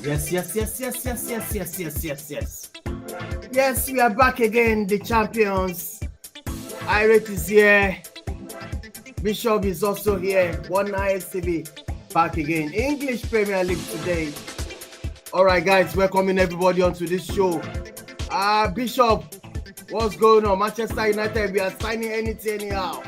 Yes, yes, yes, yes, yes, yes, yes, yes, yes, yes. Yes, we are back again, the champions. Irate is here. Bishop is also here. One ISCB back again. English Premier League today. All right, guys, welcoming everybody onto this show. Bishop, what's going on? Manchester United, we are signing anything anyhow.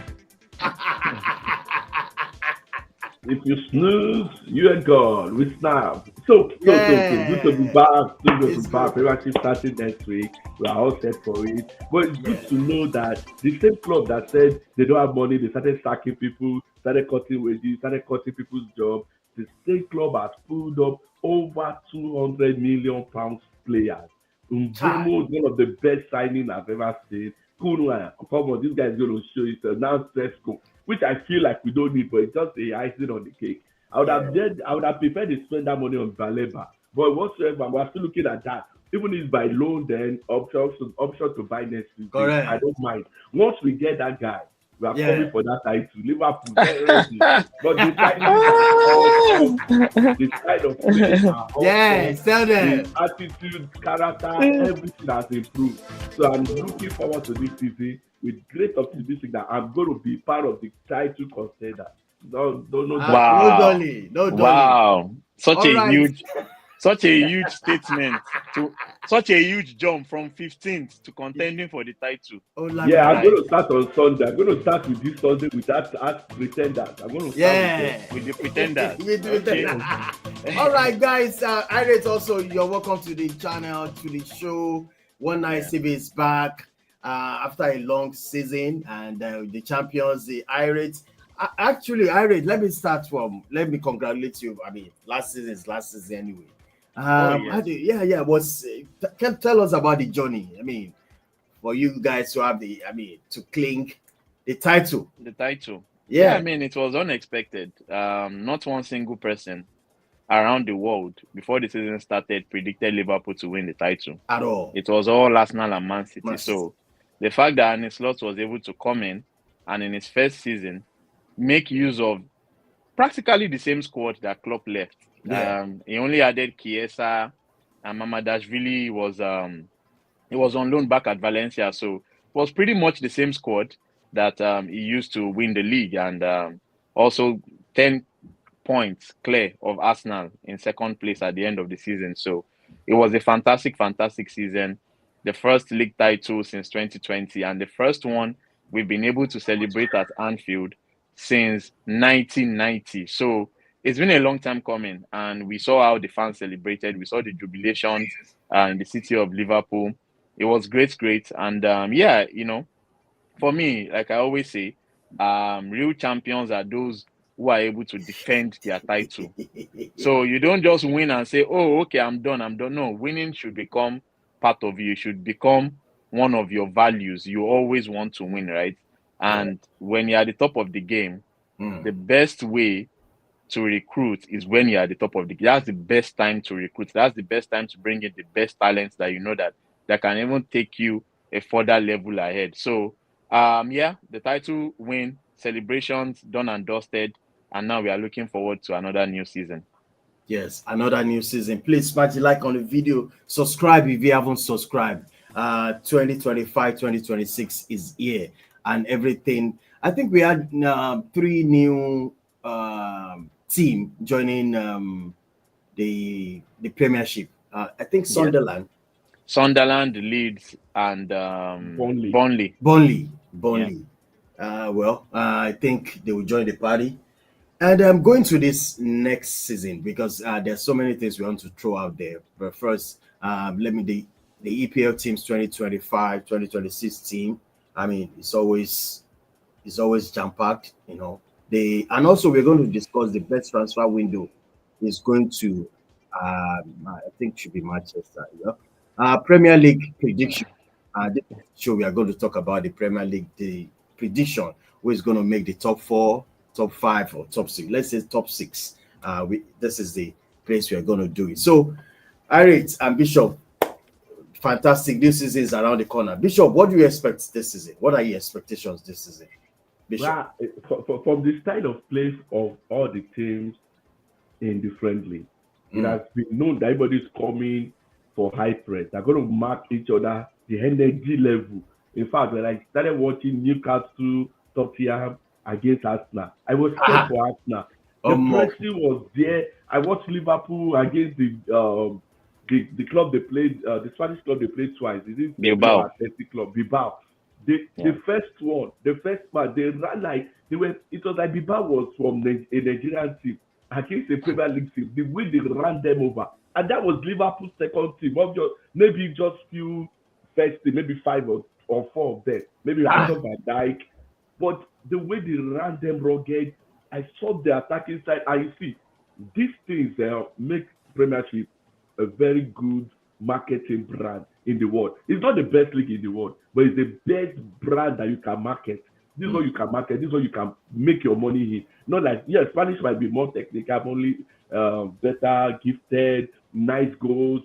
If you snooze, you're gone. We snap. So good to be Yeah, back. So good to it's be back. good. Premiership starting next week. We are all set for it. But it's good Yeah. to know that the same club that said they don't have money, they started sacking people, started cutting wages, started cutting people's jobs. The same club has pulled up over 200 million pounds players. Chai. Umbremo is one of the best signings I've ever seen. Kunwa, come on, this guy is going to show it. Now, Sesko, which I feel like we don't need, but it's just a icing on the cake. Yeah. I would have preferred to spend that money on Baleba. But whatsoever, we're still looking at that. Even if by loan, then option to buy next season. I Correct. don't mind. Once we get that guy, we are coming Yeah. for that title. Liverpool, get ready. But the signings are awesome. The kind of play are Yeah, awesome. tell The them. attitude, character, everything has improved. So I'm looking forward to this season with great optimism that I'm going to be part of the title contender. No doubt No about it. Wow. dolly, no dolly. Wow. All right. Such a huge statement to such a huge jump from 15th to contending for the title. Oh, Yeah, I'm Right. going to start on Sunday. I'm going to start with this Sunday with that as pretenders. I'm going to start with them. yeah. With the pretenders. With Okay. that. All right, guys. Irate also, you're welcome to the channel, to the show. One Night Yeah. CB is back after a long season, and the champions, the Irate. Actually, Irate, let me congratulate you. I mean, last season is last season anyway. Oh Yeah. Can tell us about the journey. I mean, for you guys to have to cling the title. the title. Yeah, I Yeah, mean it was unexpected. Not one single person around the world before the season started predicted Liverpool to win the title. at all. It was all Arsenal and Man City. Must. So the fact that Arne Slot was able to come in and in his first season make use of practically the same squad that Klopp left. Yeah. He only added Chiesa and Mamadashvili he was on loan back at Valencia, so it was pretty much the same squad that he used to win the league, and also 10 points clear of Arsenal in second place at the end of the season. So it was a fantastic, fantastic season. The first league title since 2020, and the first one we've been able to celebrate at Anfield since 1990. So it's been a long time coming, and we saw how the fans celebrated. We saw the jubilations in the city of Liverpool. It was great, great, and yeah, for me, like I always say, real champions are those who are able to defend their title. So you don't just win and say, "Oh, okay, I'm done. I'm done." No, winning should become part of you. It should become one of your values. You always want to win, right? Yeah. And when you're at the top of the game, Mm. the best way to recruit is when you're at the top of the game. That's the best time to recruit. That's the best time to bring in the best talents that you know that can even take you a further level ahead. So yeah, the title win, celebrations done and dusted, and now we are looking forward to another new season. Yes, another new season. Please smash the like on the video. Subscribe if you haven't subscribed. 2025, 2026 is here and everything. I think we had three new team joining the Premiership. I think Yeah. Sunderland, Leeds, and Burnley. Burnley. Burnley. I think they will join the party. And I'm going to this next season because there's so many things we want to throw out there. But first, let me the EPL teams 2025, 2026 team. I mean, it's always jam packed, you know. And also we're going to discuss the best transfer window is going to I think should be Manchester. Yeah. Premier League prediction. This show we are going to talk about the Premier League, the prediction who is going to make the top four, top five, or top six. Let's say top six. This is the place we are going to do it. So, Irate and Bishop, fantastic. This season is around the corner. Bishop, what do you expect this season? What are your expectations this season? Bishop. From the style of play of all the teams in the friendly, It has been known that everybody's coming for high press. They're going to mark each other, the energy level. In fact, when I started watching Newcastle, Tottenham against Arsenal, I was scared for Arsenal. The pressing was there. I watched Liverpool against the club they played, the Spanish club they played twice. Is it Bilbao. Athletic Club? Bilbao. The first one, the first match, they ran like they were. It was like Bilbao was from a Nigerian team against a Premier League team. The way they ran them over, and that was Liverpool's second team. Maybe just few first team, maybe 5 or 4 of them, maybe Virgil van Dijk. But the way they ran them rugged, I saw the attacking side. And you see, these things make Premiership a very good marketing brand in the world. It's not the best league in the world, but it's the best brand that you can market. This is what you can market. This is what you can make your money in. Not like, yes, Spanish might be more technical, only better, gifted, nice goals,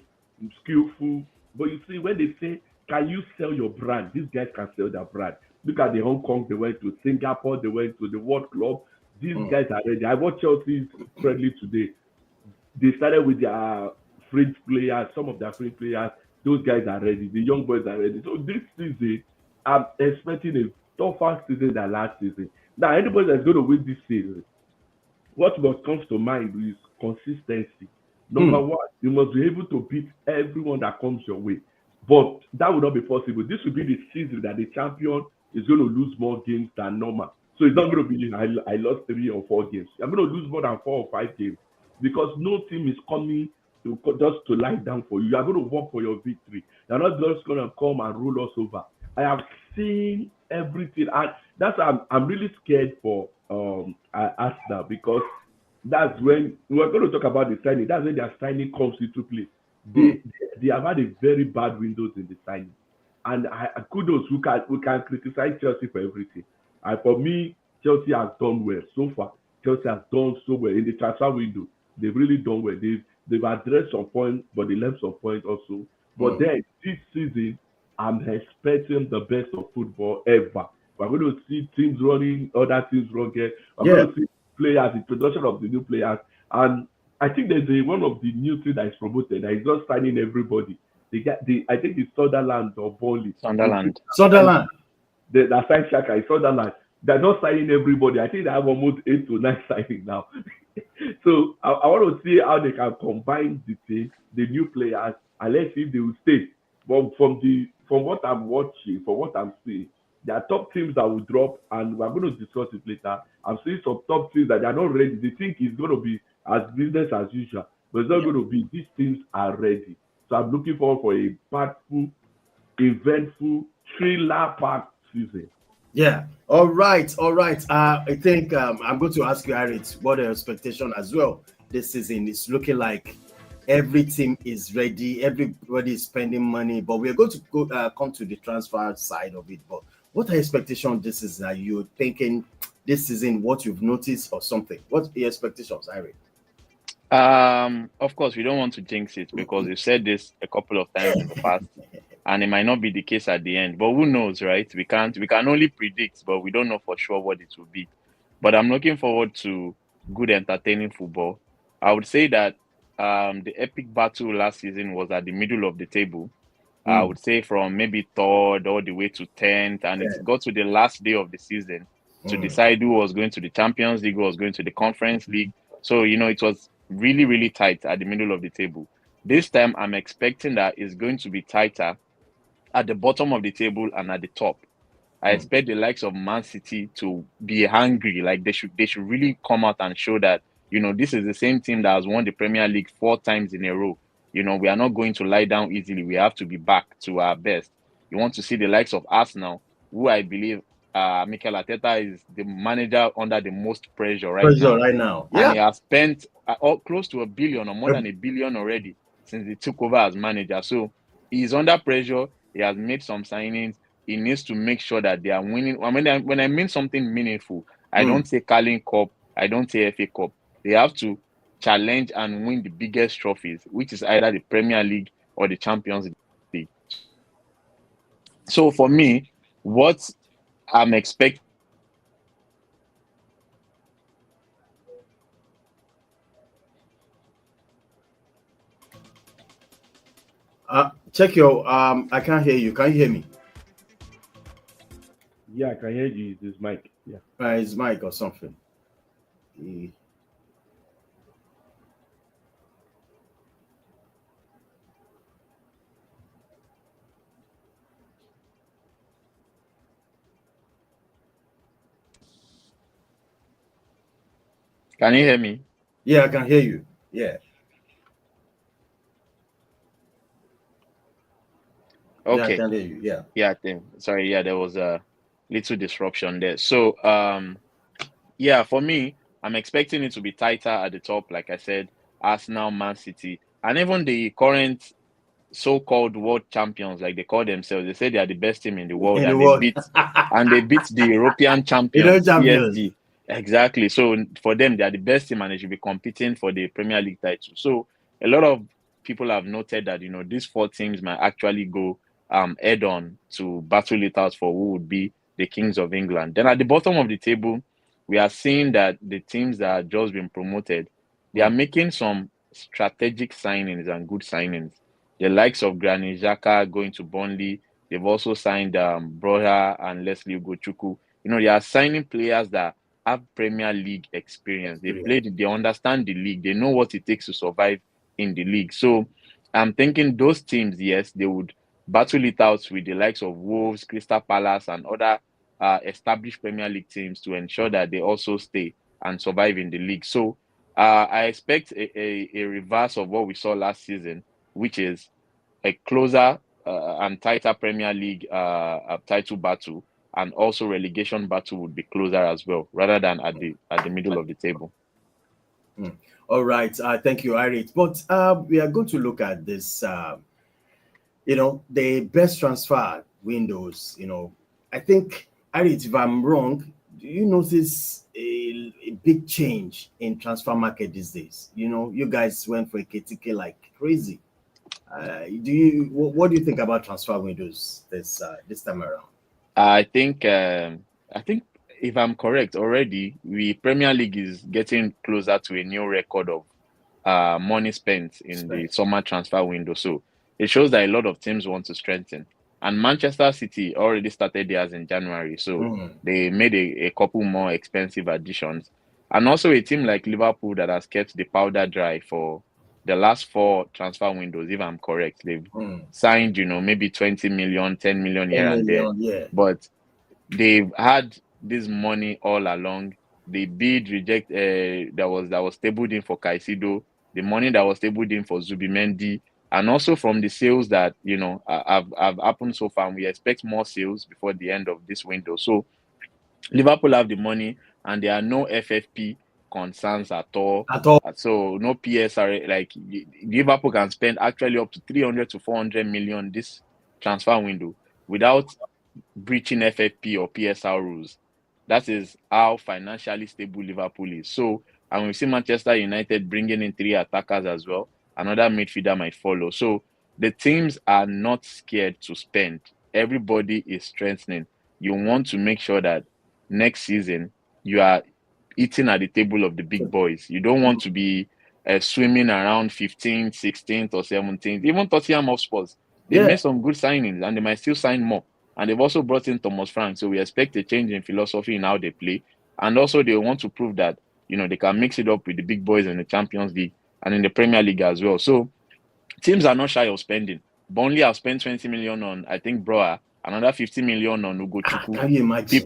skillful. But you see, when they say, can you sell your brand? These guys can sell their brand. Look at the Hong Kong, they went to Singapore, they went to the World Club. These guys are ready. I watched Chelsea's friendly today. They started with their fringe players, some of their fringe players. Those guys are ready. The young boys are ready. So this season, I'm expecting a tougher season than last season. Now, anybody that's going to win this season, what must comes to mind is consistency. Number one, you must be able to beat everyone that comes your way. But that will not be possible. This will be the season that the champion is going to lose more games than normal. So it's not going to be, I lost 3 or 4 games. I'm going to lose more than 4 or 5 games because no team is coming just to lie down for you. You are going to work for your victory. You're not just going to come and roll us over. I have seen everything. And that's why I'm really scared for Arsenal, because that's when we're going to talk about the signing. That's when their signing comes into play. They have had a very bad windows in the signing. And kudos, we can criticize Chelsea for everything. And for me, Chelsea has done well so far. Chelsea has done so well in the transfer window. They've really done well. They've addressed some points, but they left some points also. But then this season, I'm expecting the best of football ever. We're going to see teams running, other teams running. We're going to see players, the production of the new players. And I think there's one of the new things that is promoted that is not signing everybody. I think it's Sunderland or Burnley. Sunderland. That signed Xhaka is Sunderland. They're not signing everybody. I think they have almost 8 to 9 signing now. So I want to see how they can combine the team, the new players, and let's see if they will stay. But from what I'm watching, from what I'm seeing, there are top teams that will drop, and we're going to discuss it later. I'm seeing some top teams that they are not ready. They think it's going to be as business as usual, but it's not going to be. These teams are ready. So I'm looking forward for a impactful, eventful, thriller-packed season. Yeah. All right. I think I'm going to ask you, Harriet, what your expectation as well this season. It's looking like every team is ready. Everybody is spending money, but we're going to come to the transfer side of it. But what are your expectations this season? Are you thinking this season what you've noticed or something? What are your expectations, Harriet? Of course, we don't want to jinx it because we've said this a couple of times in the past, and it might not be the case at the end. But who knows, right? We can only predict, but we don't know for sure what it will be. But I'm looking forward to good, entertaining football. I would say that the epic battle last season was at the middle of the table. I would say from maybe 3rd all the way to 10th, and it got to the last day of the season to decide who was going to the Champions League, who was going to the Conference League. So, it was really, really tight at the middle of the table. This time, I'm expecting that it's going to be tighter at the bottom of the table and at the top. I expect the likes of Man City to be hungry. Like they should really come out and show that, this is the same team that has won the Premier League 4 times in a row. We are not going to lie down easily. We have to be back to our best. You want to see the likes of Arsenal, who I believe Mikel Arteta is the manager under the most pressure right now. Yeah. And he has spent close to $1 billion or more than $1 billion already since he took over as manager. So he's under pressure. He has made some signings. He needs to make sure that they are winning. When I mean something meaningful, I don't say Carling Cup, I don't say FA Cup. They have to challenge and win the biggest trophies, which is either the Premier League or the Champions League. So for me, what I'm expecting Check your I can't hear you. Can you hear me? Yeah, I can hear you. This mic. Yeah. It's Mike or something. Eh, Can you hear me? Yeah, I can hear you. Yeah, yeah, I Okay. can hear you. Yeah. Yeah, I think. Sorry. Yeah, there was a little disruption there. So, yeah, for me, I'm expecting it to be tighter at the top, like I said, Arsenal, Man City, and even the current so-called world champions, like they call themselves. They say they are the best team in the world, In the world. and they beat the European You know, champions, champions. PSG. Exactly. So for them, they are the best team, and they should be competing for the Premier League title. So a lot of people have noted that these four teams might actually go head on to battle it out for who would be the kings of England. Then at the bottom of the table, we are seeing that the teams that have just been promoted, they are Mm. making some strategic signings and good signings. The likes of Granit Xhaka going to Burnley. They've also signed Broja and Leslie Ugochukwu. They are signing players that have Premier League experience. They Experience. played, they understand the league, they know what it takes to survive in the league. So I'm thinking those teams, yes, they would battle it out with the likes of Wolves, Crystal Palace, and other established Premier League teams to ensure that they also stay and survive in the league. So I expect a reverse of what we saw last season, which is a closer and tighter Premier League title battle, and also relegation battle would be closer as well, rather than at the middle of the table. Mm. All right. Thank you, Irit. But we are going to look at this. The best transfer windows. I think, Irit, if I'm wrong, do you notice a big change in transfer market these days? You guys went for a KTK like crazy. What do you think about transfer windows this time around? I think I think if I'm correct already, we Premier League is getting closer to a new record of money spent in the Spence. summer transfer window. So it shows that a lot of teams want to strengthen. And Manchester City already started theirs in January. So Mm. they made a couple more expensive additions. And also a team like Liverpool that has kept the powder dry for the last four transfer windows, if I'm correct. They've Mm. signed, maybe 20 million, 10 million 10 here and there. million, yeah. But they've had this money all along. The bid reject that was tabled in for Caicedo, the money that was tabled in for Zubimendi, and also from the sales that have happened so far. And we expect more sales before the end of this window. So Liverpool have the money, and there are no FFP concerns at all. At all. So no PSR. Like Liverpool can spend actually up to 300 to 400 million this transfer window without breaching FFP or PSR rules. That is how financially stable Liverpool is. So, and we see Manchester United bringing in three attackers as well. Another midfielder might follow. So, the teams are not scared to spend. Everybody is strengthening. You want to make sure that next season you are eating at the table of the big boys. You don't want to be swimming around 15th, 16th, or 17th. Even Tottenham Hotspurs, they Yeah. made some good signings and they might still sign more. And they've also brought in Thomas Frank. So we expect a change in philosophy in how they play. And also they want to prove that, they can mix it up with the big boys in the Champions League and in the Premier League as well. So teams are not shy of spending. Burnley have spent 20 million on, I think, Broa, another 50 million on Ugochukwu. Can you imagine?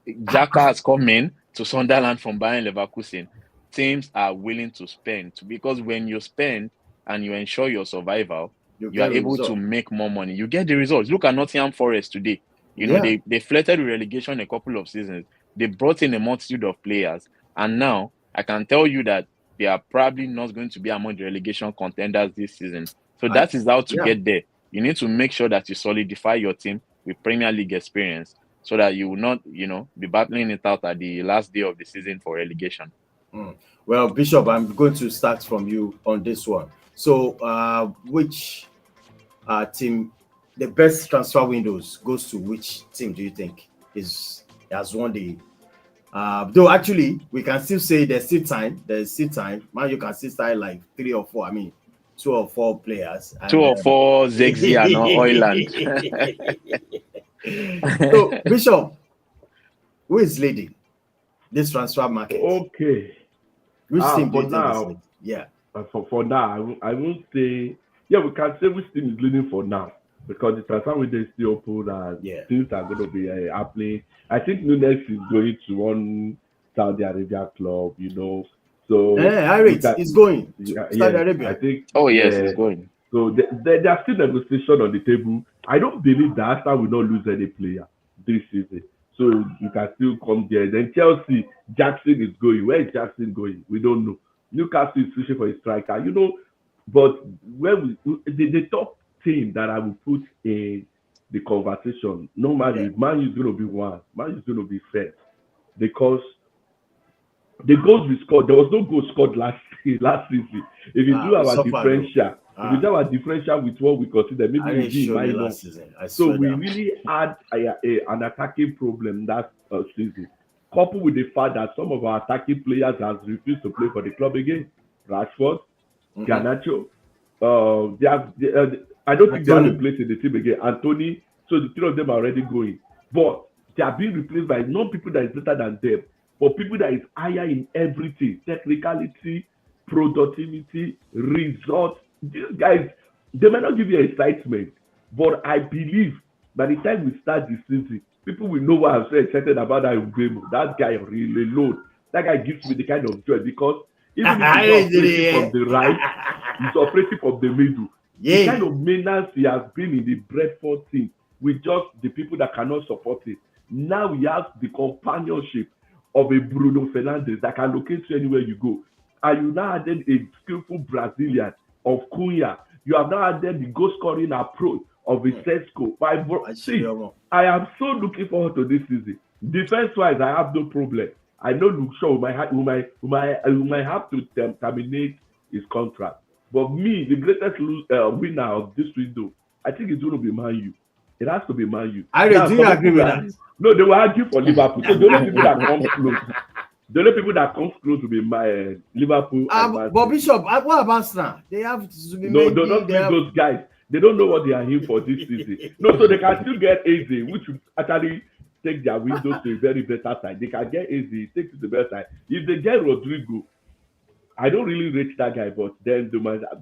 Xhaka has come in to Sunderland from Bayern Leverkusen. Teams are willing to spend because when you spend and you ensure your survival, You you are get a able to result. make more money. You get the results. Look at Nottingham Forest today. Yeah. They flirted with relegation a couple of seasons. They brought in a multitude of players, and now I can tell you that they are probably not going to be among the relegation contenders this season. So I, that is how to yeah. get there. You need to make sure that you solidify your team with Premier League experience so that you will not, be battling it out at the last day of the season for relegation. Mm. Well, Bishop, I'm going to start from you on this one. So, which team, the best transfer windows goes to which team do you think has won the? Though actually, we can still say there's still time. There's still time. Man, you can still start like 3 or 4. I mean, two or four players. Two And or four Zexi and Oiland. so, Bishop, who is leading this transfer market? Okay. Which team do For you think is now, leading? Yeah. for now, I won't say. Yeah, we can say which team is leading for now because the transfer window is still open and Yeah. things are going to be happening. I think Nunes is going to one Saudi Arabia club, So Harriet is going to Saudi yeah, I Arabia. think. Oh yes, Yeah. it's going. So there are still negotiation on the table. I don't believe that Arsenal will not lose any player this season. So you can still come there. Then Chelsea, Jackson is going. Where is Jackson going? We don't know. Newcastle is fishing for a striker. But when the top team that I will put in the conversation, normally Man U is going to be one. Man U is going to be first because the goals we scored, there was no goal scored last season. If you do our differential, if you do our differential with what we consider, maybe we be minor. So we really had an attacking problem that season. Coupled with the fact that some of our attacking players has refused to play for the club again. Rashford, Garnacho, I don't think they have a place in the team again. Anthony, so the three of them are already going. But they are being replaced by not people that is better than them, but people that is higher in everything, technicality, productivity, results. These guys, they might not give you excitement, but I believe by the time we start the season, people will know what I'm so excited about that Mbeumo. That guy really alone. That guy gives me the kind of joy because even if he's operating from the right, he's operating from the middle. The kind of menace he has been in the Brentford team with just the people that cannot support it. Now he has the companionship of a Bruno Fernandes that can locate you anywhere you go. And you now added a skillful Brazilian of Cunha. You have now added the goal scoring approach of a Sesko. I am so looking forward to this season. Defense-wise, I have no problem. I know Luke Shaw might have to terminate his contract. But me, the greatest winner of this window, I think it's going to be Man U. It has to be Man U. Do you agree with that? No, they will argue for Liverpool. So the only people that come close, will be my Liverpool. But Bishop, what about Arsenal? They have to be no, don't bring those guys. They don't know what they are here for this season. No, so they can still get Eze, which will actually take their windows to a very better side. They can get Eze, take it to the better side. If they get Rodrigo, I don't really rate that guy, but then they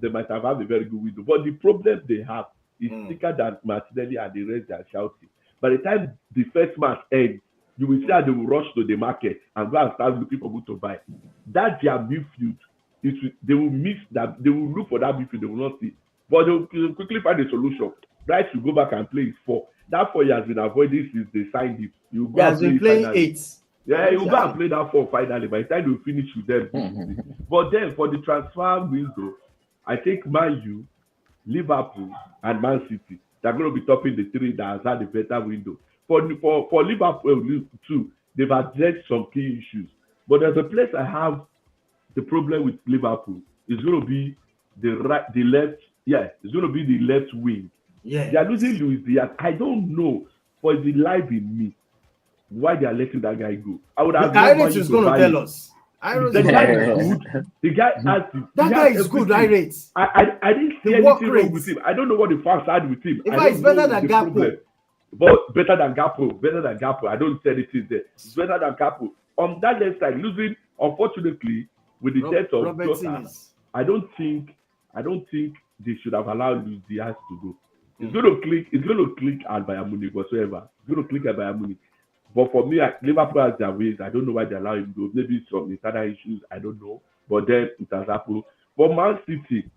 might have a very good window. But the problem they have is thicker than Martinelli and the rest they are shouting. By the time the first match ends, you will see that they will rush to the market and go and start looking for who to buy. That's their midfield. They will miss that. They will look for that midfield. They will not see. But they will quickly find a solution. Bryce will go back and play his 4. That 4 he has been avoiding since they signed him. He has been playing finally. 8. Yeah, he will go and play that 4 finally. By the time they finish with them. But then for the transfer window, I think Man U, Liverpool, and Man City, they're going to be topping the 3 that has had a better window. For Liverpool too, they've addressed some key issues. But there's a place I have the problem with Liverpool. It's going to be the left. Yeah, it's going to be the left wing. Yeah, they are losing Luis Diaz. I don't know, for the life in me, why they are letting that guy go. I would have. Irate is going to tell us. The guy is good. The guy has. That guy is good. Irate. I didn't see anything wrong with him. I don't know what the fans had with him. In fact, it's better than Gakpo. But better than Gakpo. I don't say anything there. It's better than Gakpo. On that left side, losing, unfortunately, with the death of Jota, I don't think they should have allowed Luis Diaz to go. It's going to click at Bayern Munich whatsoever. It's going to click at Bayern Munich. But for me, Liverpool has their ways. I don't know why they allow him to go. Maybe some internal issues. I don't know. But then it has happened. For Man City,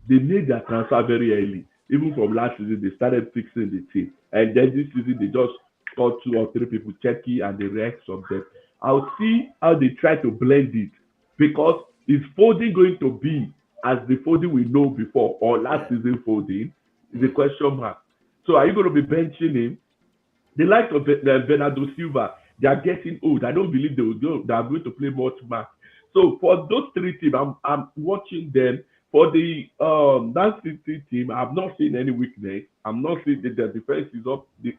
they made their transfer very early. Even from last season, they started fixing the team. And then this season, they just got 2 or 3 people, Checky and the rest of them. I'll see how they try to blend it. Because is Foden going to be as the Foden we know before or last season Foden? Is a question mark. So are you going to be benching him? The likes of Bernardo Silva, they are getting old. I don't believe they are going to play much match. So for those 3 teams, I'm watching them. For the Man City team, I have not seen any weakness. I'm not seeing that their defense is up. They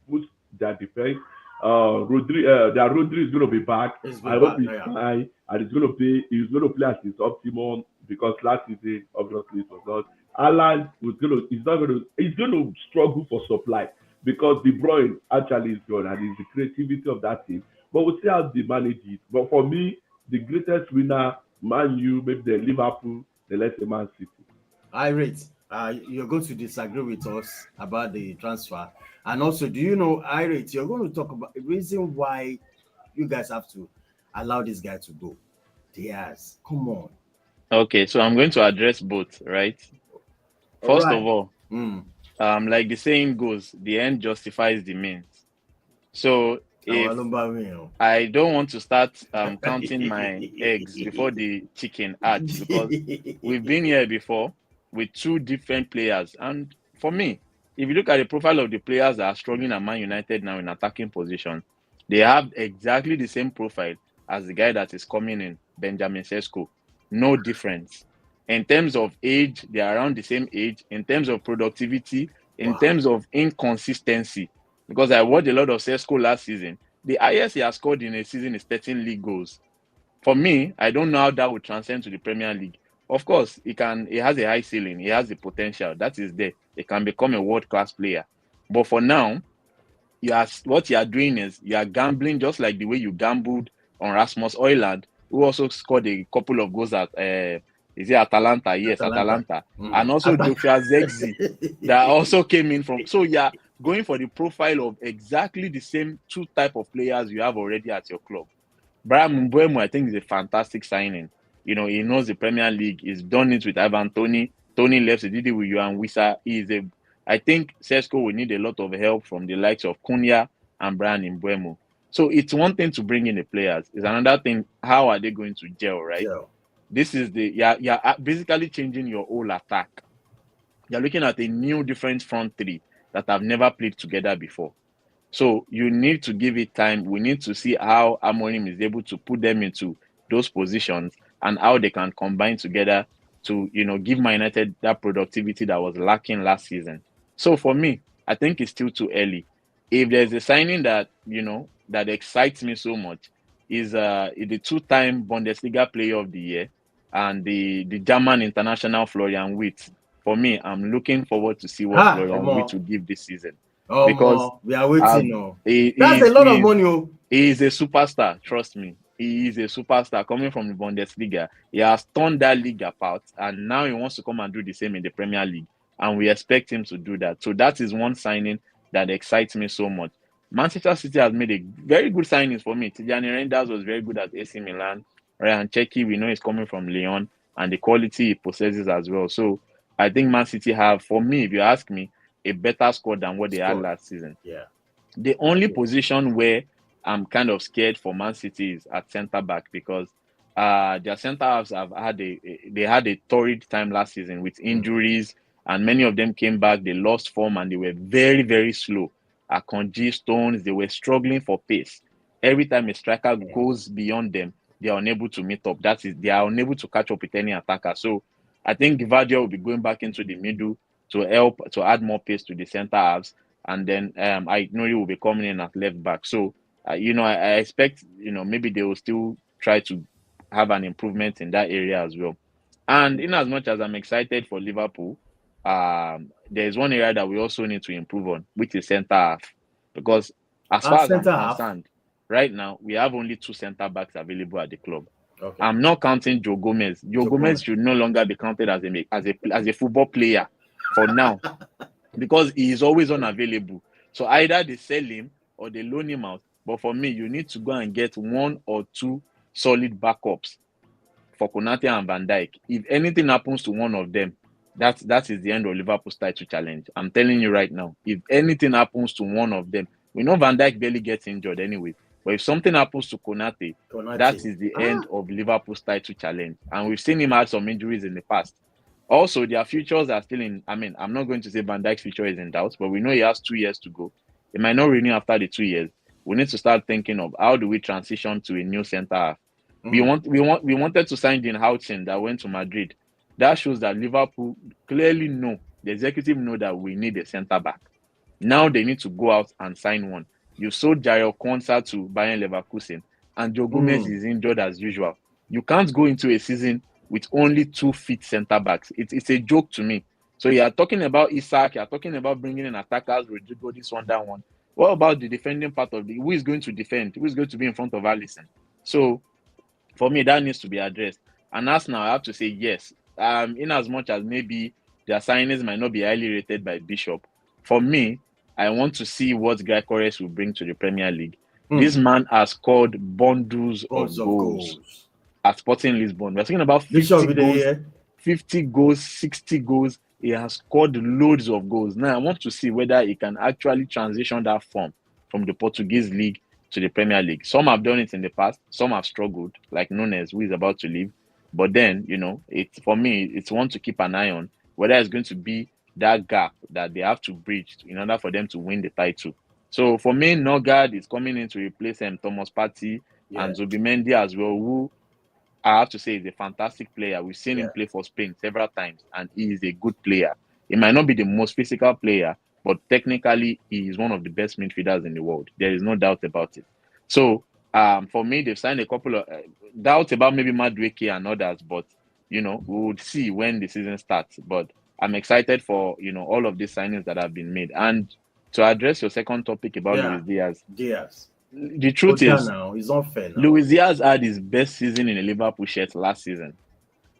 boost their defense. Rodri is going to be back. I hope he's fine, and he's going to play as his optimum. because last season obviously it was not. Haaland he's gonna struggle for supply because De Bruyne actually is gone and it's the creativity of that team. But we'll see how they manage it. But for me, the greatest winner, Man U, maybe the Liverpool, the let's say Man City. Irate, you're going to disagree with us about the transfer. And also, do you know, Irate, you're going to talk about the reason why you guys have to allow this guy to go. Diaz, come on. Okay, so I'm going to address both, right? All First of right. all, Mm. like the saying goes, the end justifies the means. So Àwọn if ló ń bá wí yẹn o. I don't want to start counting my eggs before the chicken hatch because we've been here before with two different players. And for me, if you look at the profile of the players that are struggling at Man United now in attacking position, they have exactly the same profile as the guy that is coming in, Benjamin Sesko. No difference. In terms of age, they are around the same age. In terms of productivity, in Wow. terms of inconsistency, because I watched a lot of Sesko last season. The highest he has scored in a season is 13 league goals. For me, I don't know how that would transcend to the Premier League. Of course, he has a high ceiling, he has the potential. That is there. He can become a world-class player. But for now, what you are doing is you are gambling just like the way you gambled on Rasmus Højlund, who also scored a couple of goals at is it Atalanta? Yes, Atalanta. And also Joshua Zexi that also came in from. So yeah, going for the profile of exactly the same two type of players you have already at your club. Brian Mbeumo, I think, is a fantastic signing. You know, he knows the Premier League. He's done it with Ivan Toney. Tony left, he did it with Johan Wissa. I think Sesko will need a lot of help from the likes of Cunha and Brian Mbeumo. So it's one thing to bring in the players. It's another thing, how are they going to gel, right? Gel. This is you're basically changing your whole attack. You're looking at a new different front three that have never played together before. So you need to give it time. We need to see how Amorim is able to put them into those positions and how they can combine together to, give Man United that productivity that was lacking last season. So for me, I think it's still too early. If there's a signing that, that excites me so much is the two-time Bundesliga Player of the Year and the German international Florian Wirtz. For me, I'm looking forward to see what Florian Wirtz will give this season. Because we are waiting now. That's a lot of money. He is a superstar, trust me. He is a superstar coming from the Bundesliga. He has torn that league apart, and now he wants to come and do the same in the Premier League. And we expect him to do that. So that is one signing that excites me so much. Manchester City has made a very good signings for me. Tijani Reinders was very good at AC Milan. Ryan Cherki, we know he's coming from Lyon, and the quality he possesses as well. So I think Man City have, for me, if you ask me, a better squad than what they had last season. Yeah. The only position where I'm kind of scared for Man City is at centre back because their centre halves had a torrid time last season with injuries, and many of them came back. They lost form and they were very, very slow. Akanji, Stones, they were struggling for pace. Every time a striker goes beyond them, they are unable to meet up. That is, they are unable to catch up with any attacker. So I think Gvardiol will be going back into the middle to help to add more pace to the centre halves, and then I know he will be coming in at left back. So I expect maybe they will still try to have an improvement in that area as well. And in as much as I'm excited for Liverpool, there is one area that we also need to improve on, which is centre half, because as far as I'm concerned, right now we have only two centre backs available at the club. Okay. I'm not counting Joe Gomez. Joe Gomez should no longer be counted as a football player for now, because he is always unavailable. So either they sell him or they loan him out. But for me, you need to go and get one or two solid backups for Konate and Van Dijk. If anything happens to one of them, that is the end of Liverpool's title challenge. I'm telling you right now. If anything happens to one of them, we know Van Dijk barely gets injured anyway. But if something happens to Konate, that is the end of Liverpool's title challenge. And we've seen him have some injuries in the past. Also, their futures are still in. I'm not going to say Van Dijk's future is in doubt, but we know he has 2 years to go. He might not renew after the 2 years. We need to start thinking of how do we transition to a new centre half. We wanted to sign Dean Houghton that went to Madrid. That shows that Liverpool clearly know, the executive know that we need a centre back. Now they need to go out and sign one. You sold Jairo Konsa to Bayern Leverkusen, and Joe Gomez is injured as usual. You can't go into a season with only 2 fit centre backs. It's a joke to me. So you are talking about Isak, you are talking about bringing in attackers, Rodrigo, this one, that one. What about the defending part of who is going to defend? Who is going to be in front of Alisson? So for me, that needs to be addressed. And Arsenal, I have to say yes. In as much as maybe their signings might not be highly rated by Bishop, for me, I want to see what Guy Corres will bring to the Premier League. This man has scored bundles of goals at Sporting Lisbon. We're talking about 50 goals, 60 goals. He has scored loads of goals. Now, I want to see whether he can actually transition that form from the Portuguese league to the Premier League. Some have done it in the past. Some have struggled, like Nunes, who is about to leave. But then, for me, it's one to keep an eye on whether it's going to be that gap that they have to bridge in order for them to win the title. So for me, Nogard is coming in to replace Thomas Partey and Zubimendi as well, who I have to say is a fantastic player. We've seen him play for Spain several times, and he is a good player. He might not be the most physical player, but technically, he is one of the best midfielders in the world. There is no doubt about it. So, for me, they've signed a couple of doubts about maybe Madueke and others, but, we would see when the season starts. But I'm excited for, all of these signings that have been made. And to address your second topic about Luis Diaz. The truth is, now, it's unfair now. Luis Diaz had his best season in a Liverpool shirt last season,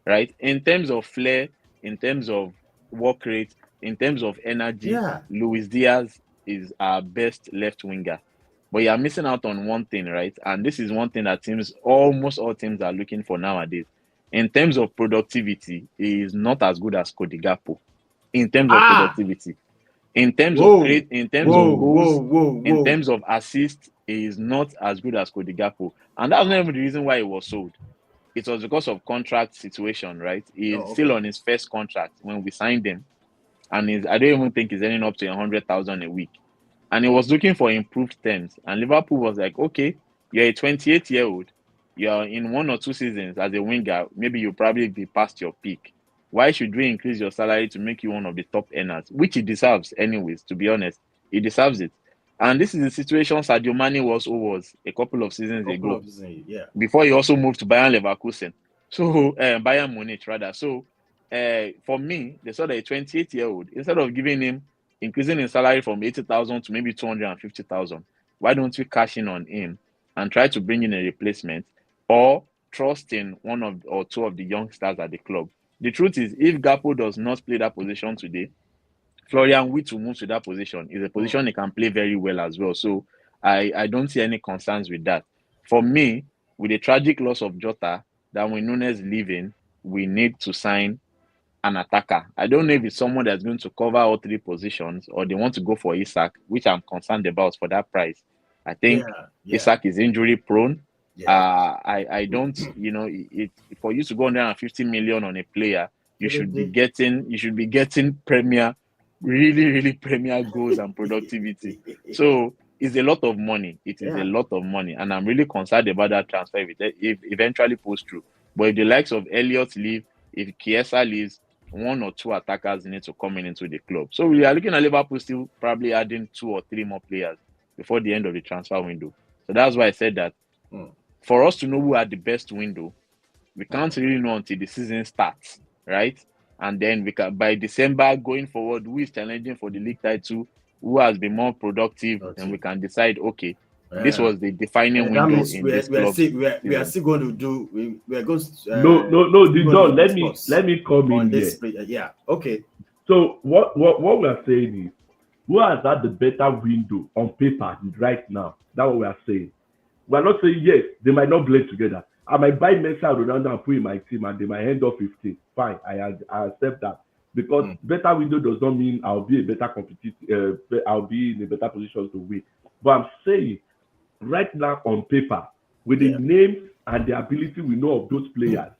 right? In terms of flair, in terms of work rate, in terms of energy, Luis Diaz is our best left winger. But you are missing out on one thing, right? And this is one thing that almost all teams are looking for nowadays. In terms of productivity, he is not as good as Cody Gakpo. In terms of productivity. In terms of goals, in terms of assists, he is not as good as Cody Gakpo. And that's not even the reason why he was sold. It was because of contract situation, right? He is still on his first contract when we signed him. And I don't even think he's earning up to 100,000 a week. And he was looking for improved terms. And Liverpool was like, okay, you're a 28-year-old. You're in 1 or 2 seasons as a winger. Maybe you'll probably be past your peak. Why should we increase your salary to make you one of the top earners? Which he deserves anyways, to be honest. He deserves it. And this is the situation Sadio Mane was a couple of seasons ago. Before he also moved to Bayern Leverkusen. So, Bayern Munich, rather. So, for me, they saw that a 28-year-old, instead of increasing his salary from 80,000 to maybe 250,000, why don't we cash in on him and try to bring in a replacement or trust in one or two of the youngsters at the club? The truth is, if Gakpo does not play that position today, Florian Wirtz will move to that position. It's a position he can play very well as well. So I don't see any concerns with that. For me, with the tragic loss of Jota, Darwin Núñez leaving, we need to sign an attacker. I don't know if it's someone that's going to cover all 3 positions or they want to go for Isak, which I'm concerned about for that price. I think Isak is injury prone. I don't, for you to go 150 million on a player, you should be getting premier, really premier goals and productivity. So it's a lot of money. It is a lot of money, and I'm really concerned about that transfer if eventually pulls through. But if the likes of Elliott leave, if Chiesa leaves, 1 or 2 attackers need to come into the club. So we are looking at Liverpool still probably adding 2 or 3 more players before the end of the transfer window. So that's why I said that for us to know who had the best window, we can't really know until the season starts, right? And then we can, by December going forward, who is challenging for the league title, who has been more productive, and we can decide, okay, this was the defining window in this club. We are still going to do. We are going to. No, Dijon. Let me come in here. Yeah. Okay. So what we are saying is, who has had the better window on paper right now? That's what we are saying. We are not saying yes, they might not play together. I might buy Messi and Ronaldo and put in my team, and they might end up 15. Fine, I accept that, because better window does not mean I'll be a better competitive. I'll be in a better position to win. But I'm saying, right now on paper, with the names and the ability we know of those players,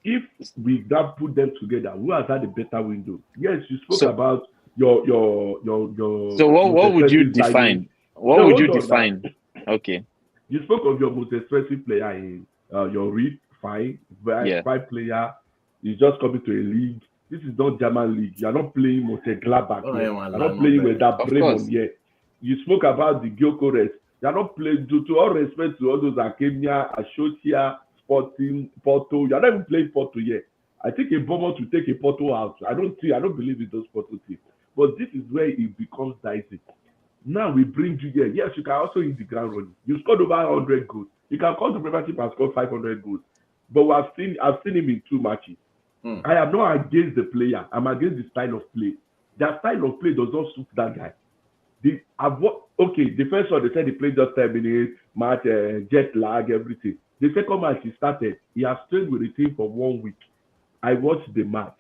if we now put them together, who has had a better window? Yes, you spoke about your. So what would you define? What would you define? Okay. You spoke of your most expensive player in your Reed, fine, five player. He's just coming to a league. This is not German league. You are not playing Mönchengladbach. You are not playing with that Bremen yet. You spoke about the Gyökeres. You are not playing, to all respect to all those Akemia, Ashotia, Porto. You're not even playing Porto yet. I think a Bournemouth will take a Porto out. I don't believe in those Porto teams. But this is where it becomes dicey. Now we bring you here. Yes, you can also hit the ground running. You scored over 100 goals. You can come to Premiership and score 500 goals. But I've seen him in 2 matches. I am not against the player. I'm against the style of play. Their style of play does not suit that guy. The first one, they said he played just 10 minutes, match, jet lag, everything. The second match he started, he has trained with the team for 1 week. I watched the match.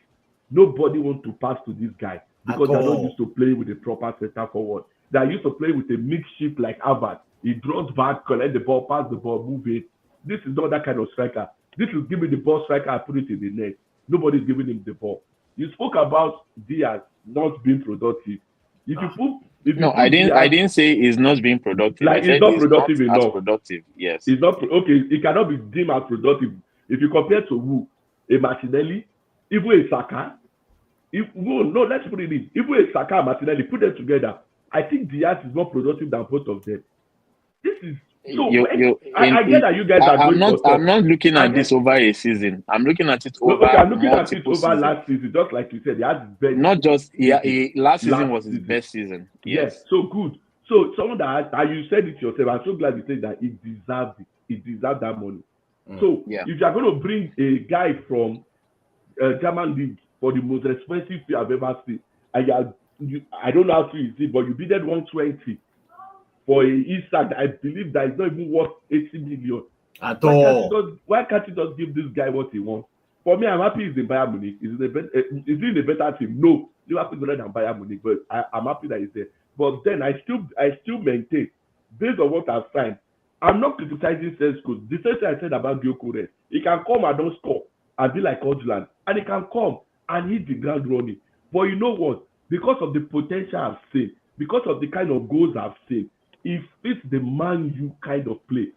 Nobody wants to pass to this guy because they're not used to playing with a proper center forward. They're used to play with a makeshift like Harvard. He draws back, collect the ball, pass the ball, move it. This is not that kind of striker. This is give me the ball striker, I put it in the net. Nobody's giving him the ball. You spoke about Diaz not being productive. I didn't say he's not being productive. Like he's not productive enough. As productive, yes. He's not okay. He cannot be deemed as productive if you compare to a Martinelli, even a Saka. Let's put it in. Even a Saka and Martinelli, put them together. I think Diaz is more productive than both of them. This is I get that you guys are I'm not looking at this over a season. I'm looking at it over. I'm looking at it over last season, just like you said. He had his best. Not just last season was his best season. Yes. So good. So someone that you said it yourself. I'm so glad you said that he deserved it. He deserved that money. So if you are going to bring a guy from German league for the most expensive fee I've ever seen, I don't know how to use it, but you bidded 120 for a Isak. I believe that is not even worth 80 million at all. Why can't you just give this guy what he wants? For me, I'm happy he's in Bayern Munich. Is he in a better team? No, Liverpool is better than Bayern Munich, but I'm happy that he's there. But then I still maintain, based on what I've signed, I'm not criticizing Sesko. The same thing I said about Gyökeres. He can come and don't score and be like Hodgland, and he can come and hit the ground running. But you know what? Because of the potential I've seen, because of the kind of goals I've seen, it fits the Man U kind of play.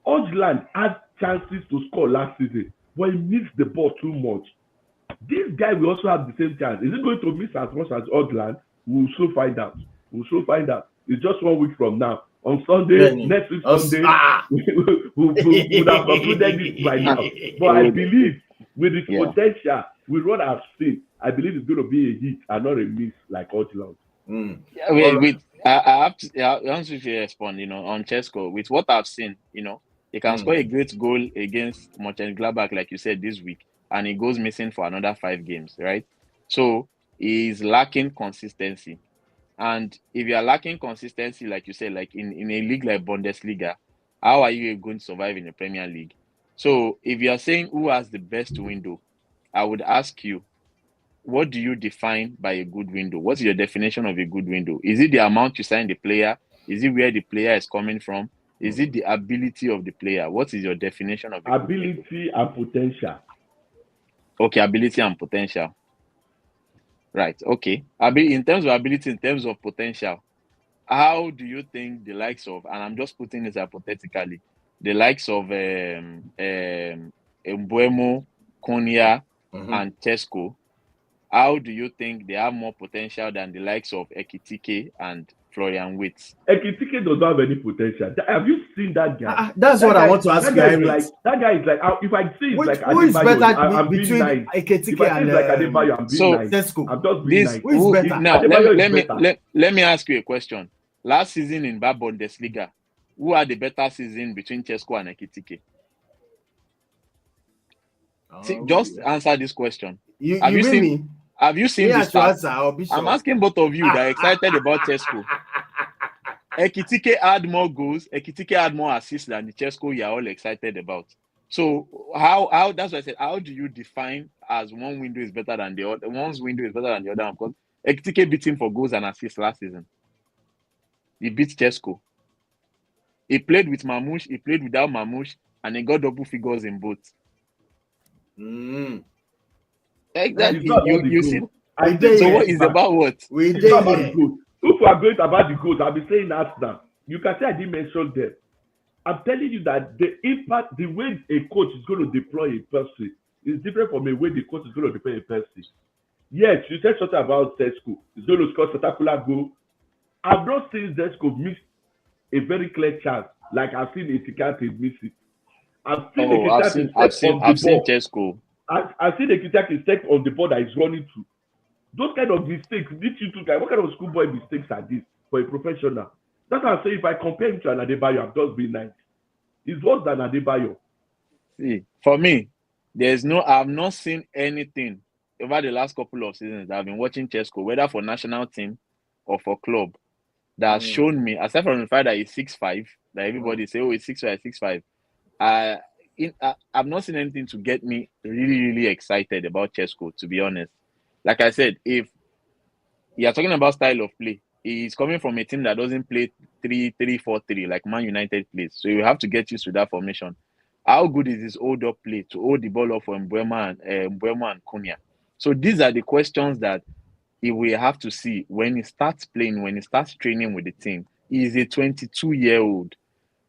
Hodgland had chances to score last season, but he missed the ball too much. This guy will also have the same chance. Is he going to miss as much as Hodgland? We'll soon find out. It's just 1 week from now. On Sunday, next week Sunday, we'll have concluded this by now. But I believe with his potential, with what I've seen, I believe it's going to be a hit and not a miss like Hodgland. I have to respond, on Chesko. With what I've seen, he can score a great goal against Mönchengladbach, like you said, this week, and he goes missing for another 5 games, right? So he's lacking consistency. And if you are lacking consistency, like you said, like in a league like Bundesliga, how are you going to survive in the Premier League? So if you are saying who has the best window, I would ask you, what do you define by a good window? What's your definition of a good window? Is it the amount you sign the player? Is it where the player is coming from? Is it the ability of the player? What is your definition of ability and potential? Okay, ability and potential. Right, okay. In terms of ability, in terms of potential, how do you think the likes of, and I'm just putting this hypothetically, the likes of Mbeumo, Konya, and Chesko, how do you think they have more potential than the likes of Ekitike and Florian Wirtz? Ekitike does not have any potential. Have you seen that guy? That's what I want to ask you. That guy is like, if I see it's like who is better I'm between nice. Ekitike and Adebayo, I'm being nice. Chesko? I'm just being nice. Who is better? Now, let me ask you a question. Last season in Bundesliga, who had the better season between Chesko and Ekitike? Just answer this question. Have you seen me? Have you seen this? I'm asking both of you that are excited about Chesko. Ekitike had more goals. Ekitike had more assists than the Chesko you're all excited about. So how that's why I said, how do you define as one window is better than the other? One's window is better than the other. Because Ekitike beat him for goals and assists last season. He beat Chesko. He played with Mamouche. He played without Mamouche, and he got double figures in both. Exactly. You see. So what is about what? It's about the goals. If we are going about the goals, I'll be saying Arsenal. You can say I didn't mention them. I'm telling you that the impact, the way a coach is going to deploy a person is different from the way the coach is going to deploy a person. Yes, you said something about Sesko. He's going to score spectacular goal. I've not seen Sesko miss a very clear chance like I've seen Etikate miss it. I've seen Oh, I've Ekitike seen, I've step seen, on the I've seen ball. Chesco. I've seen Ekitike step on the ball that he's running to. Those kind of mistakes, these you two guys, what kind of schoolboy mistakes are these for a professional? That's why I say if I compare him to an Adebayo, I've just been nice. He's worse than Adebayo. See, for me, I've not seen anything over the last couple of seasons that I've been watching Chesco, whether for national team or for club, that has shown me, aside from the fact that he's 6'5", that everybody say, oh, he's 6'5", 6'5". I've not seen anything to get me really, really excited about Chesco, to be honest. Like I said, if you're talking about style of play, he's coming from a team that doesn't play 3-3-4-3 like Man United plays. So you have to get used to that formation. How good is his hold-up play to hold the ball up for Mbeumo and Cunha? So these are the questions that he will have to see when he starts playing, when he starts training with the team. He is a 22-year-old.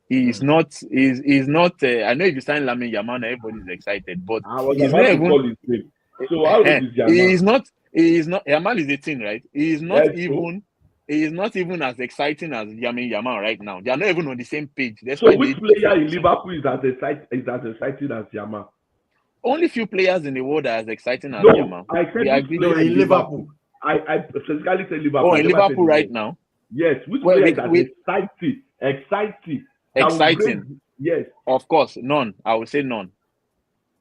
He's not. He's not. I know if you sign Lamine Yamal, everybody's excited, but I was he's not about to even. call his name. So how old is Yamal? He's not. He is not. Yamal is 18, right? He is not Yes, even. He is not even as exciting as Yamal right now. They are not even on the same page. That's So why which they player in different. Liverpool is as exciting as Yamal? Only few players in the world are as exciting as No, Yamal. I We said which agree. No, player in in Liverpool. Liverpool. I specifically said Oh, Liverpool. I in never said Liverpool the right world. now. Yes, which Well, player is as exciting that will exciting. bring? Yes. Of course, none. I would say none.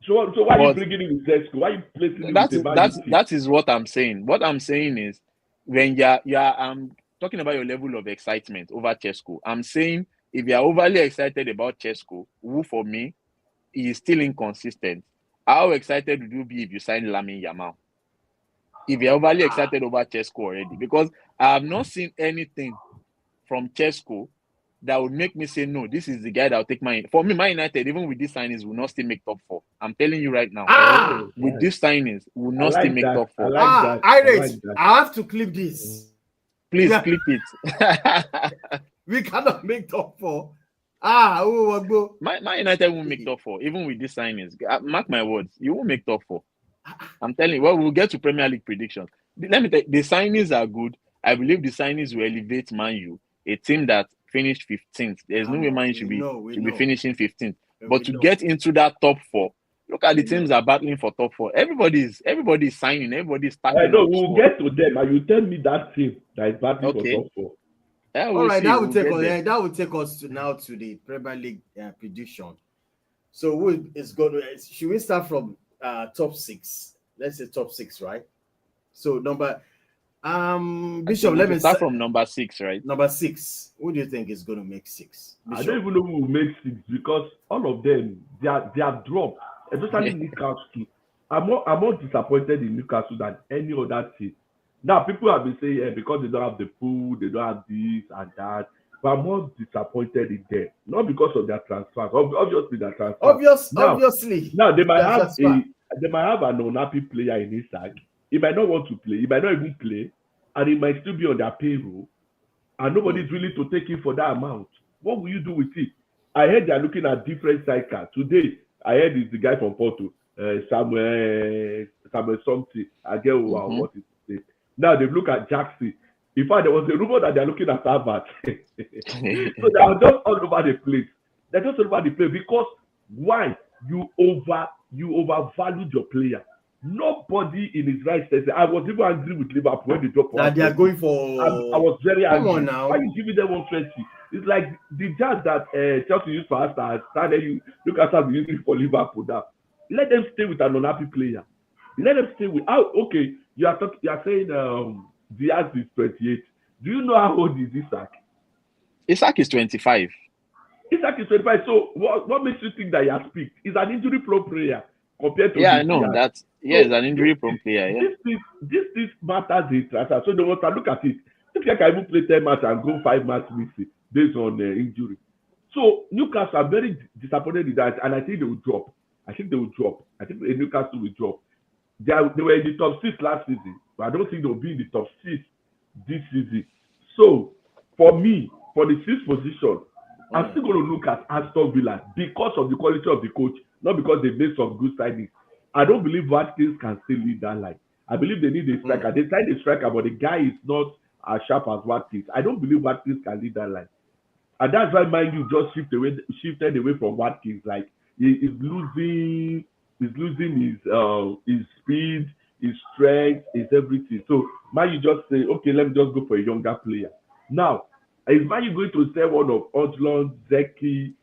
So why are you But bringing him with Zesco? Why are you placing him that with a is Man that's U team? that is what I'm saying. What I'm saying is when you're I'm talking about your level of excitement over Chesco. I'm saying if you're overly excited about Chesco, who for me he is still inconsistent. How excited would you be if you sign Lamine Yamal? If you're overly excited over Chesco already, because I have not seen anything from Chesco that would make me say no. This is the guy that will take my. For me, Man United, even with these signings, will not still make top four. I'm telling you right now. Ah, With Right. these signings, will I not still like make that. top four. I Iris, like that. I have to clip this. Please Yeah. clip it. We cannot make top four. Man Man United won't make top four, even with these signings. Mark my words, you won't make top four. I'm telling you. Well, we'll get to Premier League predictions. Let me tell you, the signings are good. I believe the signings will elevate Man U, a team that finished 15th. There's no way Man U should be finishing 15th. But to get into that top four, look at the teams that are battling for top four. Everybody's signing. Everybody's stacking No, up. we'll get to them, and you tell me that team that is battling for Okay. top four. Yeah, All right, see. that will take us. That will take us now to the Premier League prediction. So who is going to? Should we start from top six? Let's say top six, right? So number Bishop, let me start from number 6, right? Number 6. Who do you think is going to make 6? Bishop? I don't even know who will make 6 because all of them they are dropped, especially Newcastle. I'm more disappointed in Newcastle than any other team. Now people have been saying because they don't have the pool, they don't have this and that. But I'm more disappointed in them, not because of their transfers. Obviously, their transfers. Obviously. Now they might have an unhappy player in Isaac. He might not want to play. He might not even play, and he might still be on their payroll. And nobody's willing to take him for that amount. What will you do with it? I heard they're looking at different strikers. Today, I heard it's the guy from Porto, Samuel something. I get what is it. Now they look at Jackson. In fact, there was a rumor that they're looking at Harvard. So they are just all over the place. They're just all over the place because why? You overvalued your player. Nobody in his right sense. I was even angry with Liverpool when they dropped. That they are going for. I was very angry. Come on now. Why are you giving them 120? It's like the jazz that Chelsea used for us. Started you look at us using for Liverpool now. Let them stay with an unhappy player. Let them stay with. Okay, you are saying Diaz is 28. Do you know how old is Isaac? Isaac is 25. Isaac is 25. So what makes you think that he has peaked? He's an injury-prone player compared to. Yeah, I know that. Yeah, he's an injury-prone player. Yeah. This matters in transfer. So they want to look at it. This guy can even play 10 matches and go 5 matches missing based on injury. So Newcastle are very disappointed in that, and I think they will drop. I think Newcastle will drop. They were in the top 6 last season, but I don't think they'll be in the top 6 this season. So for me, for the 6th position, I'm still going to look at Aston Villa because of the quality of the coach, not because they made some good signings. I don't believe Watkins can still lead that line. I believe they need a striker. They signed a striker, but the guy is not as sharp as Watkins. I don't believe Watkins can lead that line. And that's why Man U just shifted away from Watkins. Like he's losing his speed, his strength, his everything. So Man you just say, okay, let me just go for a younger player. Now, is Man you going to sell one of Odlon, Zeki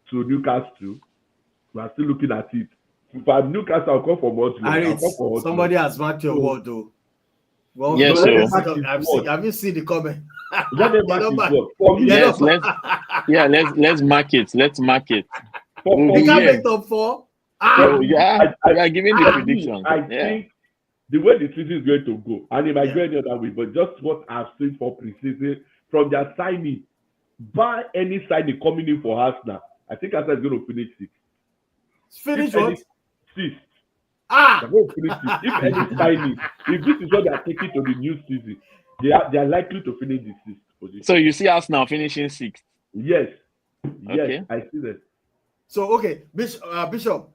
to Newcastle? We are still looking at it. If I'm Newcastle, I'll come for Odlon. I'll come for Odlon. Somebody has marked your word, though. Well, Yes, have you seen the comment? Let them mark his word. For me, Yes, let's mark it. Let's mark it. They can't make top 4. We are giving the prediction. I think the way the season is going to go, and it might go any other way, but just what I've seen for preseason from their signing, by any signing coming in for Arsenal, I think Arsenal is going to finish 6th. Finish what? 6th. They're going to finish 6th. If any signing, if this is what they are taking to the new season, they are likely to finish the 6th position. So you see Arsenal finishing 6th? Yes. Okay. Yes, I see that. So okay, Bishop,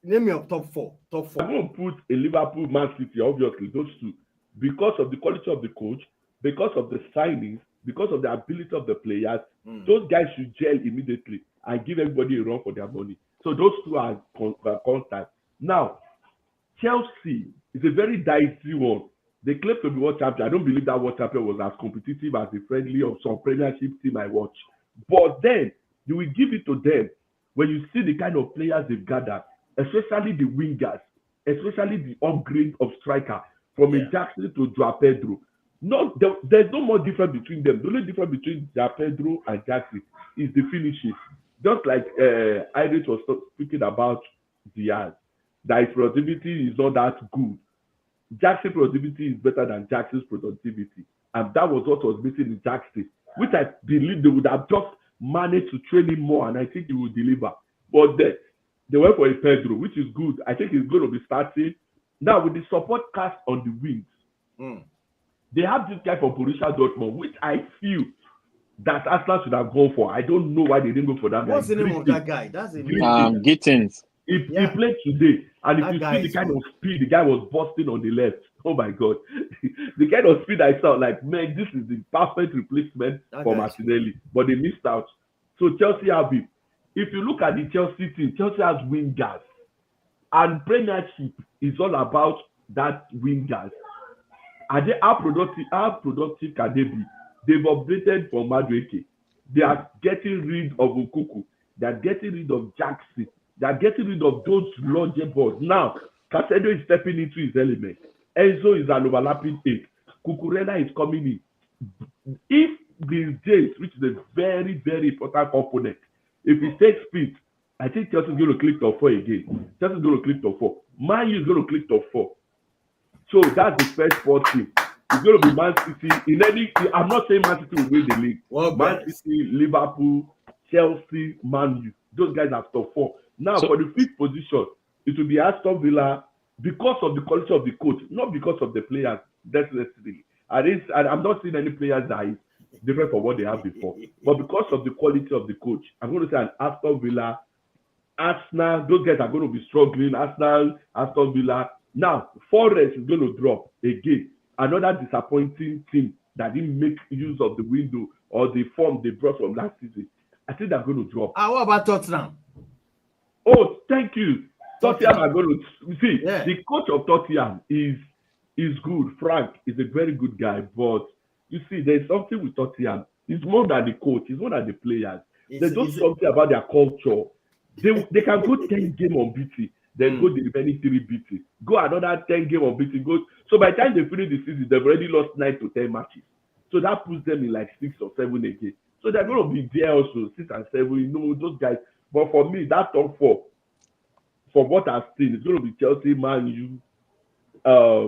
name your top 4. Top 4. I'm going to put a Liverpool, Man City, obviously, those two, because of the quality of the coach, because of the signings, because of the ability of the players. Those guys should gel immediately and give everybody a run for their money. So those two are contact. Now, Chelsea is a very dicey one. They claim to be world champion. I don't believe that world champion was as competitive as the friendly of some Premiership team I watch. But then you will give it to them when you see the kind of players they've gathered, especially the wingers, especially the upgrade of striker from Jackson to Joao Pedro. No, there's no more difference between them. The only difference between Joao Pedro and Jackson is the finishes. Just like Irish was speaking about Diaz, that his productivity is not that good. Jackson's productivity is better than Jackson's productivity. And that was what was missing in Jackson, which I believe they would have just managed to train him more, and I think he will deliver. But then, they went for a Pedro, which is good. I think he's going to be starting. Now, with the support cast on the wings, they have this guy from Borussia Dortmund, which I feel that Arsenal should have gone for. I don't know why they didn't go for that guy. What's the name of that guy? That's the name. Gittins. He played today, and if you see the kind of speed, the guy was busting on the left. Oh my God. The kind of speed I saw, like, man, this is the perfect replacement for Martinelli. But they missed out. So Chelsea have it. If you look at the Chelsea team, Chelsea has wingers. And Premiership is all about that wingers. How productive can they be? They've updated from Madueke. They are getting rid of Okuku. They are getting rid of Jackson. They are getting rid of those large balls. Now, Casedo is stepping into his element. Enzo is an overlapping 8. Cucurella is coming in. If these days, which is a very, very important component, if he takes speed, I think Chelsea is going to click top 4 again. Chelsea is going to click top 4. Man U is going to click top 4. So that's the first 4 team. It's going to be Man City. I'm not saying Man City will win the league. Man City, Liverpool, Chelsea, Man U. Those guys are top 4. Now, for the 5th position, it will be Aston Villa because of the quality of the coach, not because of the players necessarily. I'm not seeing any players that is different from what they have before. But because of the quality of the coach, I'm going to say an Aston Villa, Arsenal, those guys are going to be struggling. Arsenal, Aston Villa. Now, Forest is going to drop again. Another disappointing team that didn't make use of the window or the form they brought from last season. I think they're going to drop. What about Tottenham? Oh, thank you. Tottenham are going to see. The coach of Tottenham is good. Frank is a very good guy, but you see, there's something with Tottenham. It's more than the coach. It's more than the players. There's just something about their culture. They can go 10 games unbeaten, then go the remaining 3 beating. Go another 10 games unbeaten. So by the time they finish the season, they've already lost 9 to 10 matches. So that puts them in like 6 or 7 again. So they're going to be there also, 6 and 7. You know, those guys. But for me, that top 4, from what I've seen, it's going to be Chelsea, Man U,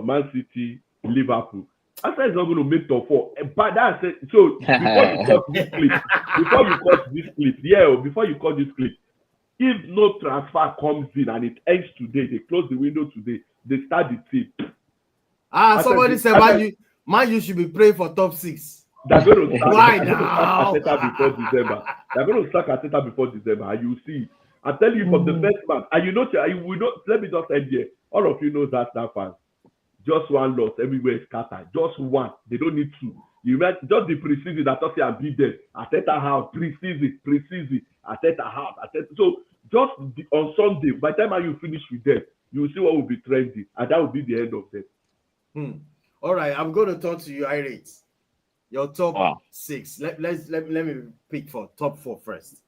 Man City, Liverpool. Arsenal is not going to make top 4. But that's it. So before you cut this clip, if no transfer comes in and it ends today, they close the window today, they start the team. Somebody said Man U should be praying for top 6. They're going to Why now? Before December. They're going to start Arteta before December, and you see. I'm telling you from the first match, and you know, let me just end here. All of you know that fans. Just one loss everywhere is scattered. Just one. They don't need 2. You met just the preseason that Tottenham beat them. Arteta house preseason. Arteta house. So just on Sunday, by the time you finish with them, you will see what will be trending, and that will be the end of them. All right, I'm going to turn to you, Irate. Your top 6. Let me pick for top 4 first.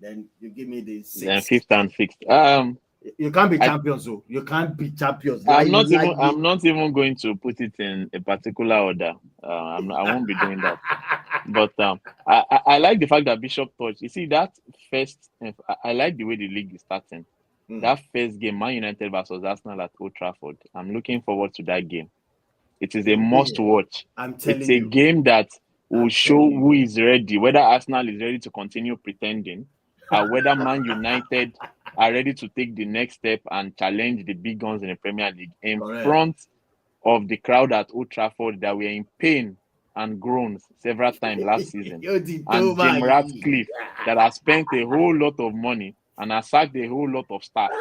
Then you give me the 6. Then 5th and 6th. You can't be champions, though. You can't be champions. I'm not even going to put it in a particular order. I won't be doing that. But I like the fact that Bishop touched. You see that first. I like the way the league is starting. That first game, Man United versus Arsenal at Old Trafford. I'm looking forward to that game. It is a must watch. I'm telling you. It's a game that will show who is ready, whether Arsenal is ready to continue pretending, or whether Man United are ready to take the next step and challenge the big guns in the Premier League in front of the crowd at Old Trafford that were in pain and groans several times last season. And Jim Ratcliffe that has spent a whole lot of money and has sacked a whole lot of staff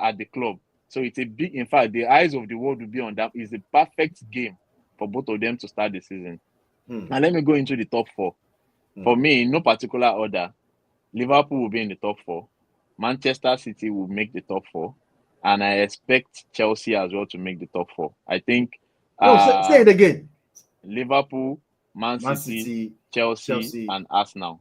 at the club. So it's a big, in fact, the eyes of the world will be on that. It's the perfect game for both of them to start the season. And let me go into the top 4. For me, in no particular order, Liverpool will be in the top 4. Manchester City will make the top 4. And I expect Chelsea as well to make the top 4. I think... say it again. Liverpool, Man City, Chelsea, and Arsenal.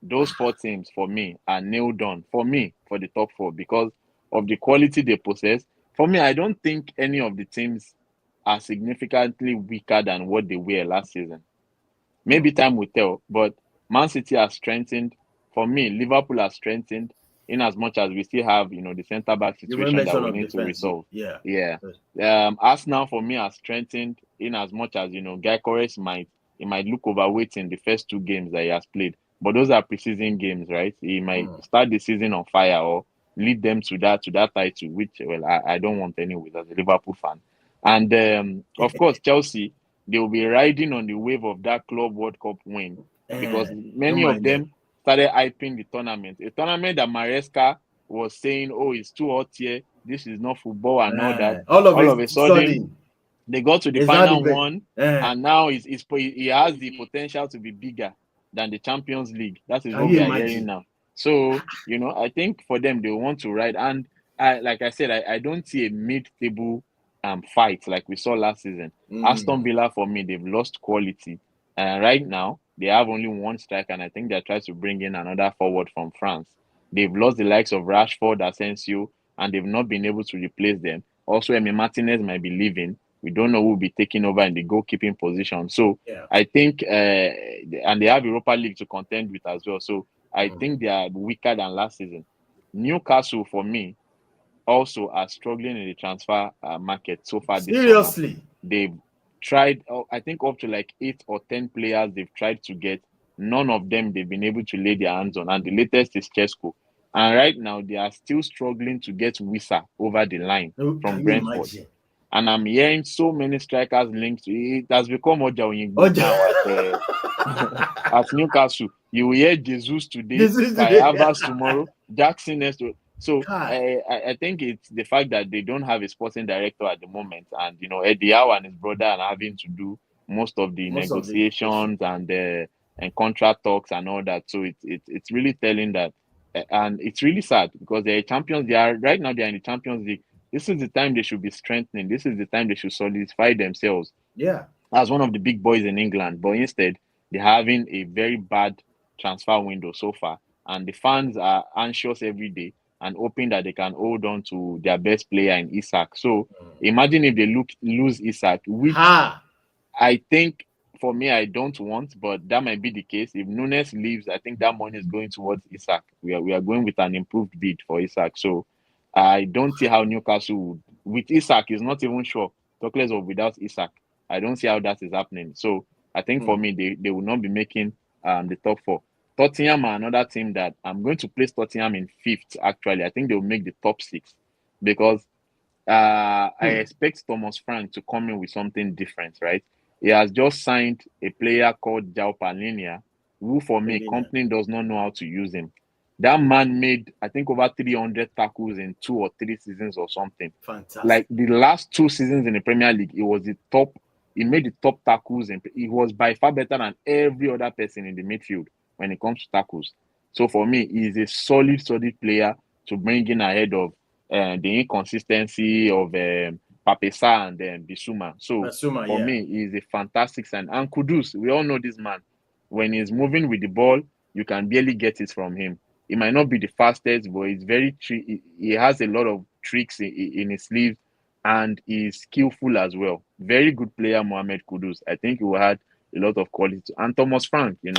Those 4 teams, for me, are nailed on. For me, for the top 4. Because of the quality they possess. For me, I don't think any of the teams are significantly weaker than what they were last season. Maybe time will tell, but Man City has strengthened. For me, Liverpool has strengthened in as much as we still have, the centre-back situation that we need to resolve. Yeah. Arsenal, for me, has strengthened in as much as, Guy Corres might look overweight in the first 2 games that he has played. But those are preseason games, right? He might start the season on fire or lead them to that title, which I don't want anyway as a Liverpool fan. And of course, Chelsea, they will be riding on the wave of that Club World Cup win because many of them started hyping the tournament. A tournament that Maresca was saying, "Oh, it's too hot here. This is not football," and all that. All of a sudden, they got to the final one, and now he has the potential to be bigger than the Champions League. That is what we are hearing now. So, I think for them, they want to ride. And like I said, I don't see a mid-table fight like we saw last season. Aston Villa, for me, they've lost quality. Right now, they have only 1 striker, and I think they're trying to bring in another forward from France. They've lost the likes of Rashford, Asensio, and they've not been able to replace them. Also, Emi Martinez might be leaving. We don't know who will be taking over in the goalkeeping position. So, I think, and they have Europa League to contend with as well. So, I think they are weaker than last season. Newcastle, for me, also are struggling in the transfer market so far this Seriously? summer. They've tried, I think, up to like 8 or 10 players they've tried to get. None of them they've been able to lay their hands on. And the latest is Chesko. And right now, they are still struggling to get Wissa over the line from Brentford. And I'm hearing so many strikers linked to it. It has become Oja Oyingbo now at Newcastle. You will hear Jesus today, by Havertz tomorrow, Jackson next. So I think it's the fact that they don't have a sporting director at the moment, and Eddie Howe and his brother are having to do most of the negotiations and contract talks and all that. So it's really telling that, and it's really sad because they're champions. Right now they're in the Champions League. This is the time they should be strengthening. This is the time they should solidify themselves. Yeah, as one of the big boys in England. But instead, they're having a very bad transfer window so far, and the fans are anxious every day and hoping that they can hold on to their best player in Isak. So imagine if they lose Isak, which I think, for me, I don't want, but that might be the case. If Nunes leaves, I think that money is going towards Isak. We are going with an improved bid for Isak. So I don't see how Newcastle would, with Isak, is not even sure. Talk less of without Isak. I don't see how that is happening. So I think for me, they will not be making the top 4. Tottenham are another team that I'm going to place Tottenham in 5th, actually. I think they will make the top 6 because I expect Thomas Frank to come in with something different, right? He has just signed a player called João Palhinha, who, for me, company does not know how to use him. That man made, I think, over 300 tackles in 2 or 3 seasons or something. Fantastic. Like the last 2 seasons in the Premier League, he was the top He made the top tackles, and he was by far better than every other person in the midfield when it comes to tackles. So for me, he's a solid player to bring in ahead of the inconsistency of Papesa and Bissouma. So Basuma, for yeah. me, he's a fantastic sign. And Kudus, we all know this man. When he's moving with the ball, you can barely get it from him. He might not be the fastest, but he's very he has a lot of tricks in his sleeves, and he's skillful as well. Very good player, Mohamed Kudus. I think he will add a lot of quality. And Thomas Frank, Good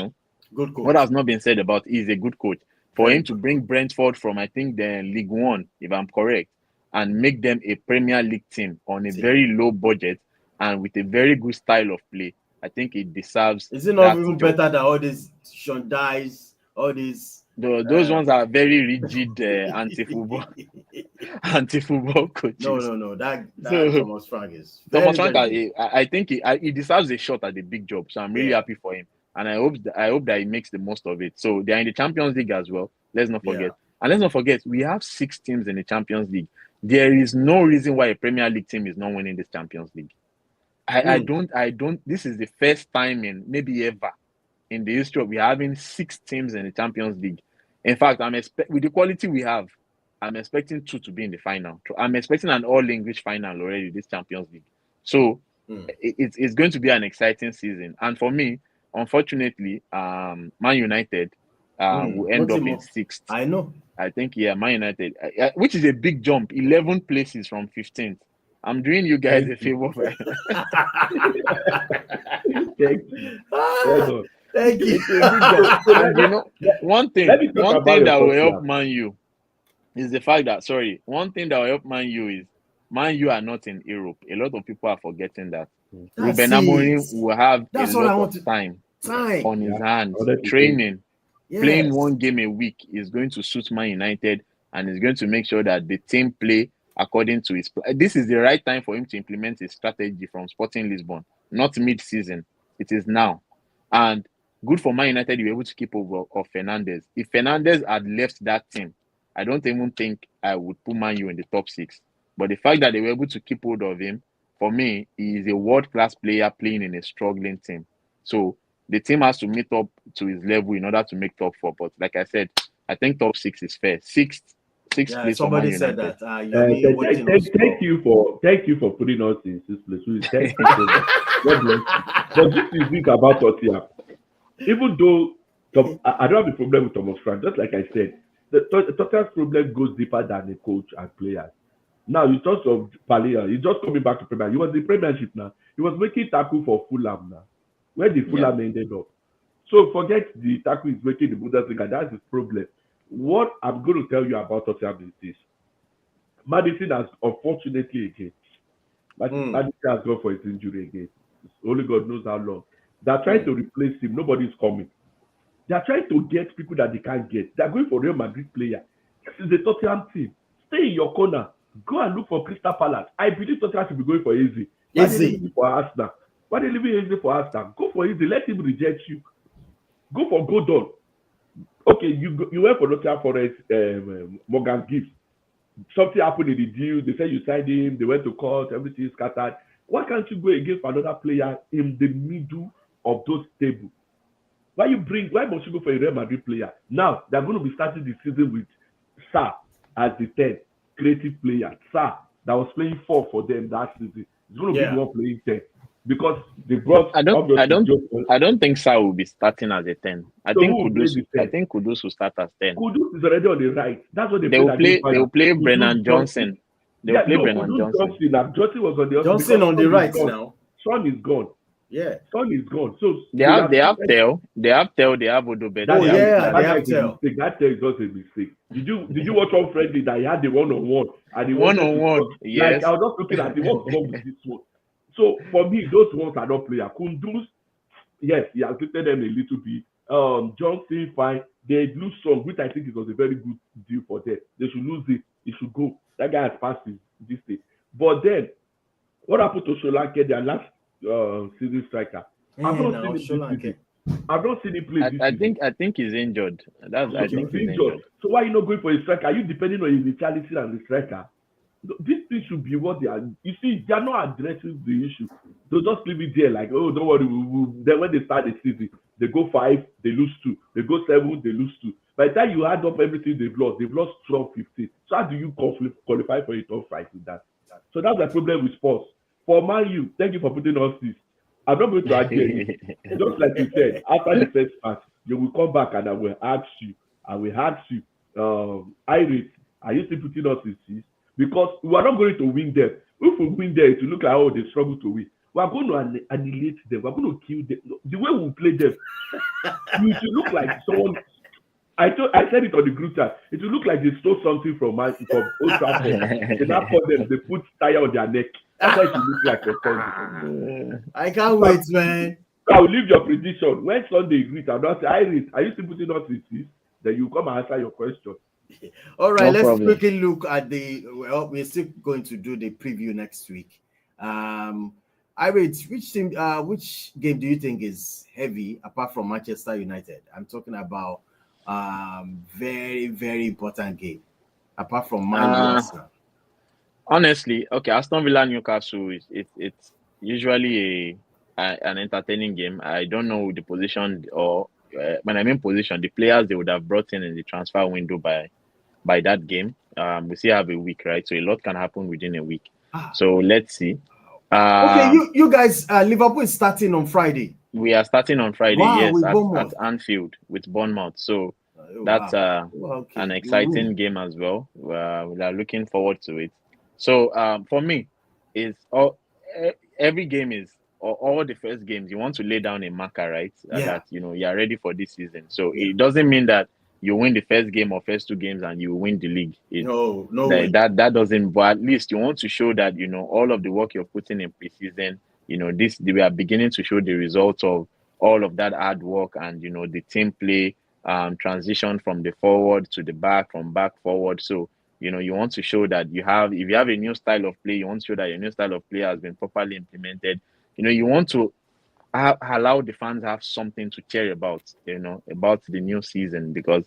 what coach. has not been said about he's a good coach. For Very him to good bring coach. Brentford from, I think, the League One, if I'm correct, and make them a Premier League team on a Team. very low budget and with a very good style of play, I think it deserves Is it not that even job. better than all these Sean Dice, all these Those ones are very rigid anti-football coaches. No. That So Thomas Frank is Thomas very, Frank, very good. I think he deserves a shot at the big job. So I'm really Yeah. happy for him, and I hope that he makes the most of it. So they are in the Champions League as well. Let's not Yeah. forget, and let's not forget we have 6 teams in the Champions League. There is no reason why a Premier League team is not winning this Champions League. I don't. This is the first time in maybe ever in the history of we having 6 teams in the Champions League. In fact, with the quality we have, I'm expecting 2 to be in the final. I'm expecting an all-English final already this Champions League. So it's going to be an exciting season. And for me, unfortunately, Man United will end up in 6th. I know. I think, yeah, Man United, which is a big jump, 11 places from 15th. I'm doing you guys a favor. Thank you. Well done. Thank you. And one thing that will help Tottenham. Man U is the fact that, one thing that will help Man U is Man U are not in Europe. A lot of people are forgetting that. Ruben Amorim will have a lot of time on his hands, training, playing 1 game a week is going to suit Man United, and is going to make sure that the team play according to his plan. This is the right time for him to implement his strategy from Sporting Lisbon, not mid-season. It is now. And good for Man United, you were able to keep over of Fernandes. If Fernandes had left that team, I don't even think I would put Man U in the top 6. But the fact that they were able to keep hold of him, for me, he is a world-class player playing in a struggling team. So the team has to meet up to his level in order to make top 4. But like I said, I think top 6 is fair. Sixth place for Man Somebody said United. that. Thank you for putting us in 6th place. Thank you so much. God bless you. But this is think about Tottenham. Even though I don't have a problem with Thomas Frank, just like I said, the Tottenham's problem goes deeper than the coach and players. Now you talk of Palia, he's just coming back to Premier. He was in Premiership now. He was making tackle for Fulham now. Where the Fulham ended up. So forget the tackle he's making the Bundesliga. That's his problem. What I'm going to tell you about Tottenham is this. Madison has, unfortunately again, Madison has gone for his injury again. Only God knows how long. They're trying to replace him. Nobody's coming. They're trying to get people that they can't get. They're going for Real Madrid player. This is a Tottenham team. Stay in your corner. Go and look for Crystal Palace. I believe Tottenham should be going for Easy. Why are they leaving for Arsenal? Why are they leaving Easy for Arsenal? Go for Easy. Let him reject you. Go for Gordon. Okay, you went for Nottingham Forest, Morgan Gibbs. Something happened in the deal. They said you signed him. They went to court. Everything is scattered. Why can't you go against another player in the middle of those tables? Why must you go for a Real Madrid player? Now, they're going to be starting the season with Sarr as the 10th creative player. Sarr, that was playing 4 for them that season. It's going to be the one playing 10. Because they brought. I don't think Sarr will be starting as a 10. I think Kudus will start as 10. Kudus is already on the right. That's what they will play Brennan Johnson. They will play Brennan Johnson. Johnson was on the Johnson on the right now. Son is gone. Yeah. Son is gone. So they have Tel. They have Odobed. They have Tel. That Tel is not a mistake. Did you watch one friendly that he had the one-on-one? And the one-on-one, yes. Like, I was just looking at it. What's wrong with this one? So for me, those ones are not players. Kundus, yes, he has lifted them a little bit. Johnson, fine. They lose some, which I think it was a very good deal for them. They should lose it. He should go. That guy has passed this stage. But then, what happened to Solanke, their last season striker? I've not seen him play. I think he's injured. I think he's injured. So why are you not going for a striker? Are you depending on his vitality and the striker? This thing should be what they are. You see, they are not addressing the issue. They'll just leave it there like, oh, don't worry. Then when they start the season, they go 5, they lose 2. They go 7, they lose 2. By the time you add up everything they've lost 12, 15. So how do you qualify for a top 5 with that? So that's the problem with sports. For Man U, thank you for putting us this. I'm not going to argue anything. Just like you said, after the first match, you will come back and I will ask you, Iris, are you still putting us in this? Because we are not going to win them. If we win them, it will look like, oh, they struggle to win. We are going to annihilate them. We are going to kill them. The way we play them, it will look like someone. I said it on the group chat. It will look like they stole something from Old Trafford. They now call them. They put tire on their neck. That's how it will look like for Sunday. I can't wait, man. I will leave your prediction. When Sunday greet, I'm not Iris, are you still putting us in this? Then you come and answer your question. All right, No let's problem. quickly look at we're still going to do the preview next week. Iris, which game do you think is heavy apart from Manchester United? I'm talking about very, very important game apart from Man U. Arsenal. Honestly, okay, Aston Villa Newcastle it's usually an entertaining game. I don't know the position or when I mean position, the players they would have brought in the transfer window by that game. We still have a week, right? So a lot can happen within a week. So let's see. Okay, you guys, Liverpool is starting on Friday. We are starting on Friday, Wow, yes, with at Bournemouth. Anfield with Bournemouth. So that's Okay. an exciting game as well. We are looking forward to it. So for me, every game is all the first games you want to lay down a marker, right? That you are ready for this season. So it doesn't mean that you win the first game or first 2 games and you win the league. No way. That doesn't. But at least you want to show that all of the work you're putting in preseason. We are beginning to show the results of all of that hard work and the team play, transition from the forward to the back, from back forward. So you want to show that if you have a new style of play, you want to show that your new style of play has been properly implemented. You want to allow the fans have something to cheer about, about the new season because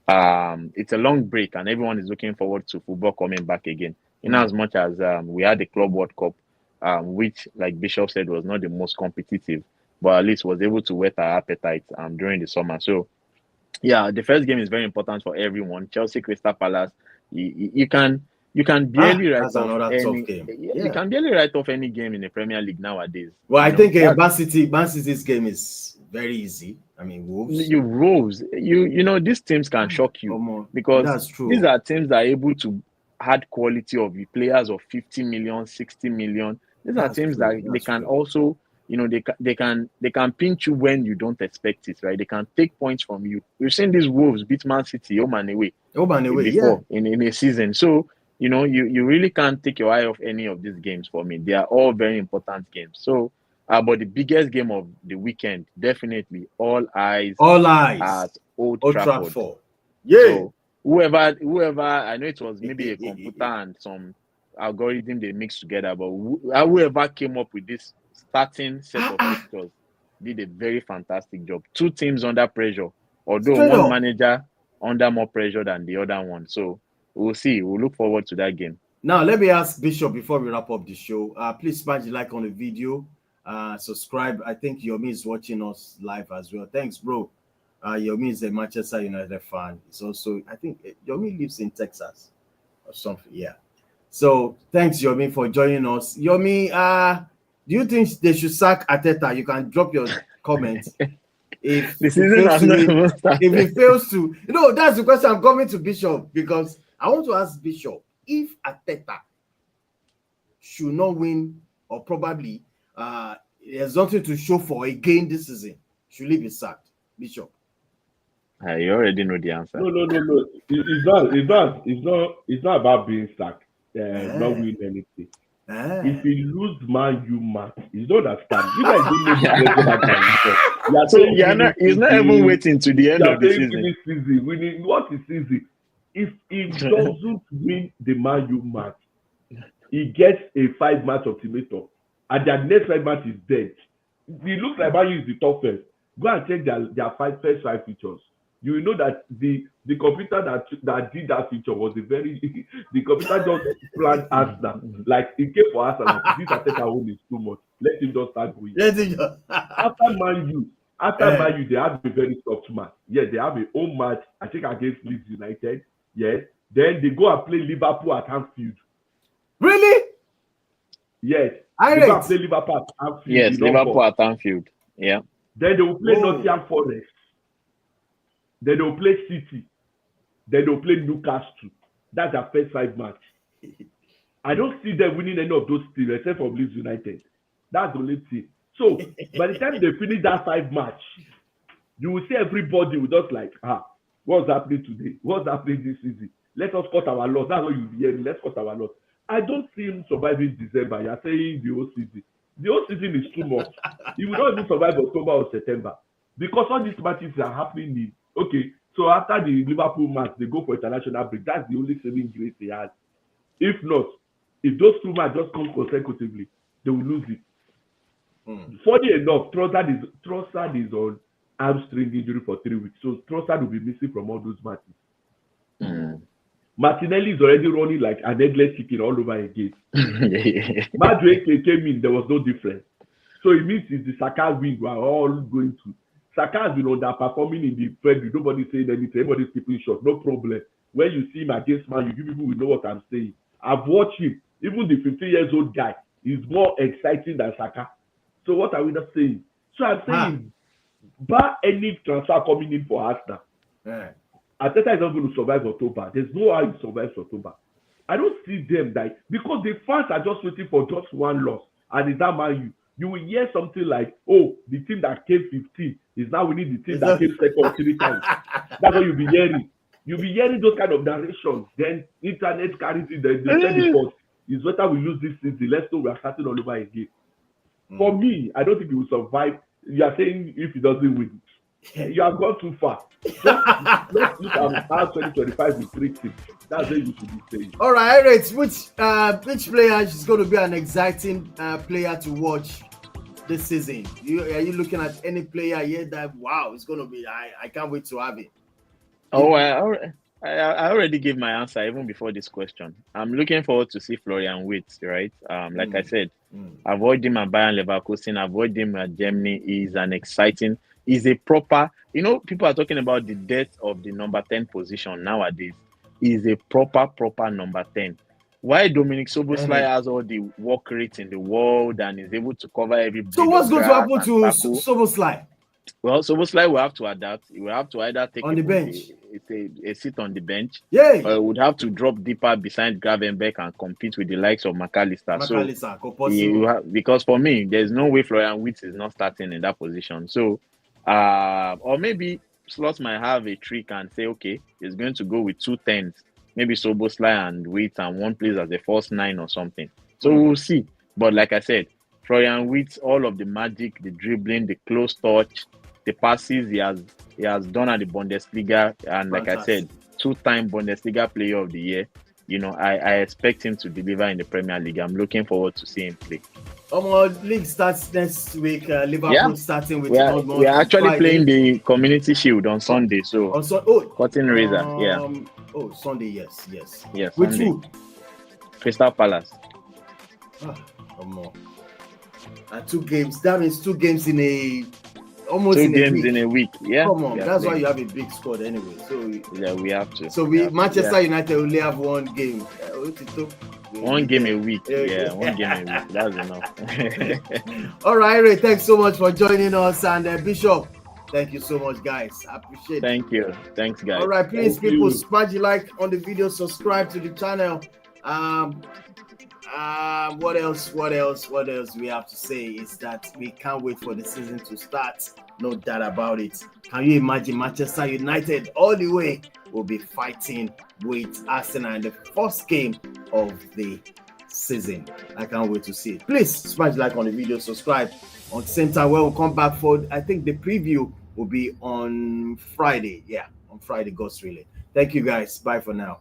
it's a long break and everyone is looking forward to football coming back again. In as much as we had the Club World Cup, which, like Bishop said, was not the most competitive, but at least was able to whet our appetite during the summer. So, yeah, the first game is very important for everyone. Chelsea, Crystal Palace. You can barely write that's off another any. tough game. You can barely write off any game in the Premier League nowadays. Well, I think Man City's game is very easy. I mean, Wolves. These teams can shock you because that's true. These are teams that are able to add quality of players of 50 million, 60 million. These are teams that they can also, they can pinch you when you don't expect it, right? They can take points from you. We've seen these Wolves beat Man City home and away before in a season. So, you really can't take your eye off any of these games for me. They are all very important games. So, but the biggest game of the weekend, definitely all eyes at Old Trafford. Yeah. So, whoever, I know it was maybe a computer and some algorithm they mixed together, but whoever came up with this starting set of fixtures did a very fantastic job. 2 teams under pressure, although one manager under more pressure than the other one. So we'll see. We'll look forward to that game. Now, let me ask Bishop before we wrap up the show. Please smash the like on the video. Subscribe. I think Yomi is watching us live as well. Thanks, bro. Yomi is a Manchester United fan. It's also, I think Yomi lives in Texas or something. Yeah. So thanks, Yomi, for joining us. Yomi, do you think they should sack Arteta? You can drop your comments. If he fails to, that's the question. I'm coming to Bishop because I want to ask Bishop if Arteta should not win or probably there's nothing to show for again this season, should he be sacked? Bishop. You already know the answer. No. It's not about being sacked. Not winning anything. If he lose Man U match, you don't understand. You guys don't know. So he's not even waiting to the end of the season. Winning what is easy? If he doesn't win the Man U match, he gets a 5-match ultimatum, and their next 5 match is dead. It looks like Man U is the toughest. Go and check their first 5 features. You will know that the The computer that did that feature was a very the computer just planned Arsenal. Like it came for Arsenal, like this Arteta own is too much. Let him just start going. Let it go. After Man U, they have a very soft match. Yeah, they have a home match, I think against Leeds United. Yes. Then they go and play Liverpool at Anfield. Really? Yes. I They go and play Liverpool at Anfield. Yes, Liverpool at Anfield. Yeah. Then they will play Whoa. Nottingham Forest. Then they will play City. Then they will play Newcastle. That's their first 5 match. I don't see them winning any of those teams except for Leeds United. That's the only thing. So by the time they finish that 5 match, you will see everybody will just like, what's happening today? What's happening this season? Let us cut our loss. That's what you'll be hearing. Let's cut our loss. I don't see him surviving December. You're saying the whole season. The whole season is too much. He will not even survive October or September. Because all these matches are happening in, okay, so after the Liverpool match, they go for international break. That's the only saving grace they had. If not, if those 2 matches just come consecutively, they will lose it. Funny enough, Trossard is on hamstring injury for 3 weeks. So Trossard will be missing from all those matches. Martinelli is already running like an headless chicken all over again. Madueke came in, there was no difference. So it means it's the Saka wing we are all going to. Saka has been underperforming in the Premier. Nobody saying anything. Everybody's keeping short. No problem. When you see him against Man, you people will know what I'm saying. I've watched him. Even the 15-year-old guy is more exciting than Saka. So what are we not saying? So I'm saying, bar any transfer coming in for Arsenal, Arteta is not going to survive October. There's no how he survives October. I don't see them die because the fans are just waiting for just one loss, and it's that Man U. You will hear something like, "Oh, the team that came 15 is now winning the team that came second 3 times." That's what you'll be hearing. You'll be hearing those kind of narrations. Then internet carries it. They send the post. It's better we lose this season. Let's know we are starting all over again. For me, I don't think he will survive. You are saying if he doesn't win, you have gone too far. Let's look at how 2025 will treat him. That's what you should be saying. All right, Eric, which player is going to be an exciting player to watch this season? Are you looking at any player here that, wow, it's going to be, I can't wait to have it? Oh, I already gave my answer even before this question. I'm looking forward to see Florian Wirtz, right? Like I said, avoid him at Bayern Leverkusen, avoid him at Germany. He's a proper, people are talking about the death of the number 10 position nowadays. He's a proper number 10. Why Dominic Szoboszlai has all the work rates in the world and is able to cover every. So what's going to happen to Szoboszlai? Well, Szoboszlai will have to adapt. He will have to either take on the bench, a seat on the bench, or would have to drop deeper beside Gravenberch and compete with the likes of McAllister. Because for me, there's no way Florian Wirtz is not starting in that position. So, or maybe Slot might have a trick and say, okay, he's going to go with 2 10s, maybe Szoboszlai and Wirtz, and one plays as a false 9 or something. So we'll see. But like I said, Florian Wirtz, all of the magic, the dribbling, the close touch, the passes he has done at the Bundesliga, and like I said, 2-time Bundesliga Player of the Year. I expect him to deliver in the Premier League. I'm looking forward to seeing him play. League starts next week. Liverpool starting with Dortmund. We are actually playing the Community Shield on Sunday. So cutting razor. Sunday, yes. Which Sunday. Who? Crystal Palace. Come on. 2 games. That means 2 games in a week. Yeah. Come on, that's why you have a big squad anyway. So we have to. So Manchester United only have 1 game. 1 game a week. 1 game a week. That's enough. All right, Ray. Thanks so much for joining us, and Bishop. Thank you so much, guys. I appreciate it. Thank you. Thanks, guys. All right, please, people, smash the like on the video, subscribe to the channel. What else we have to say is that we can't wait for the season to start. No doubt about it. Can you imagine Manchester United all the way will be fighting with Arsenal in the first game of the season? I can't wait to see it. Please smash like on the video, subscribe. On the same time, we'll come back for, I think the preview will be on Friday. Yeah, on Friday, God's willing. Thank you, guys. Bye for now.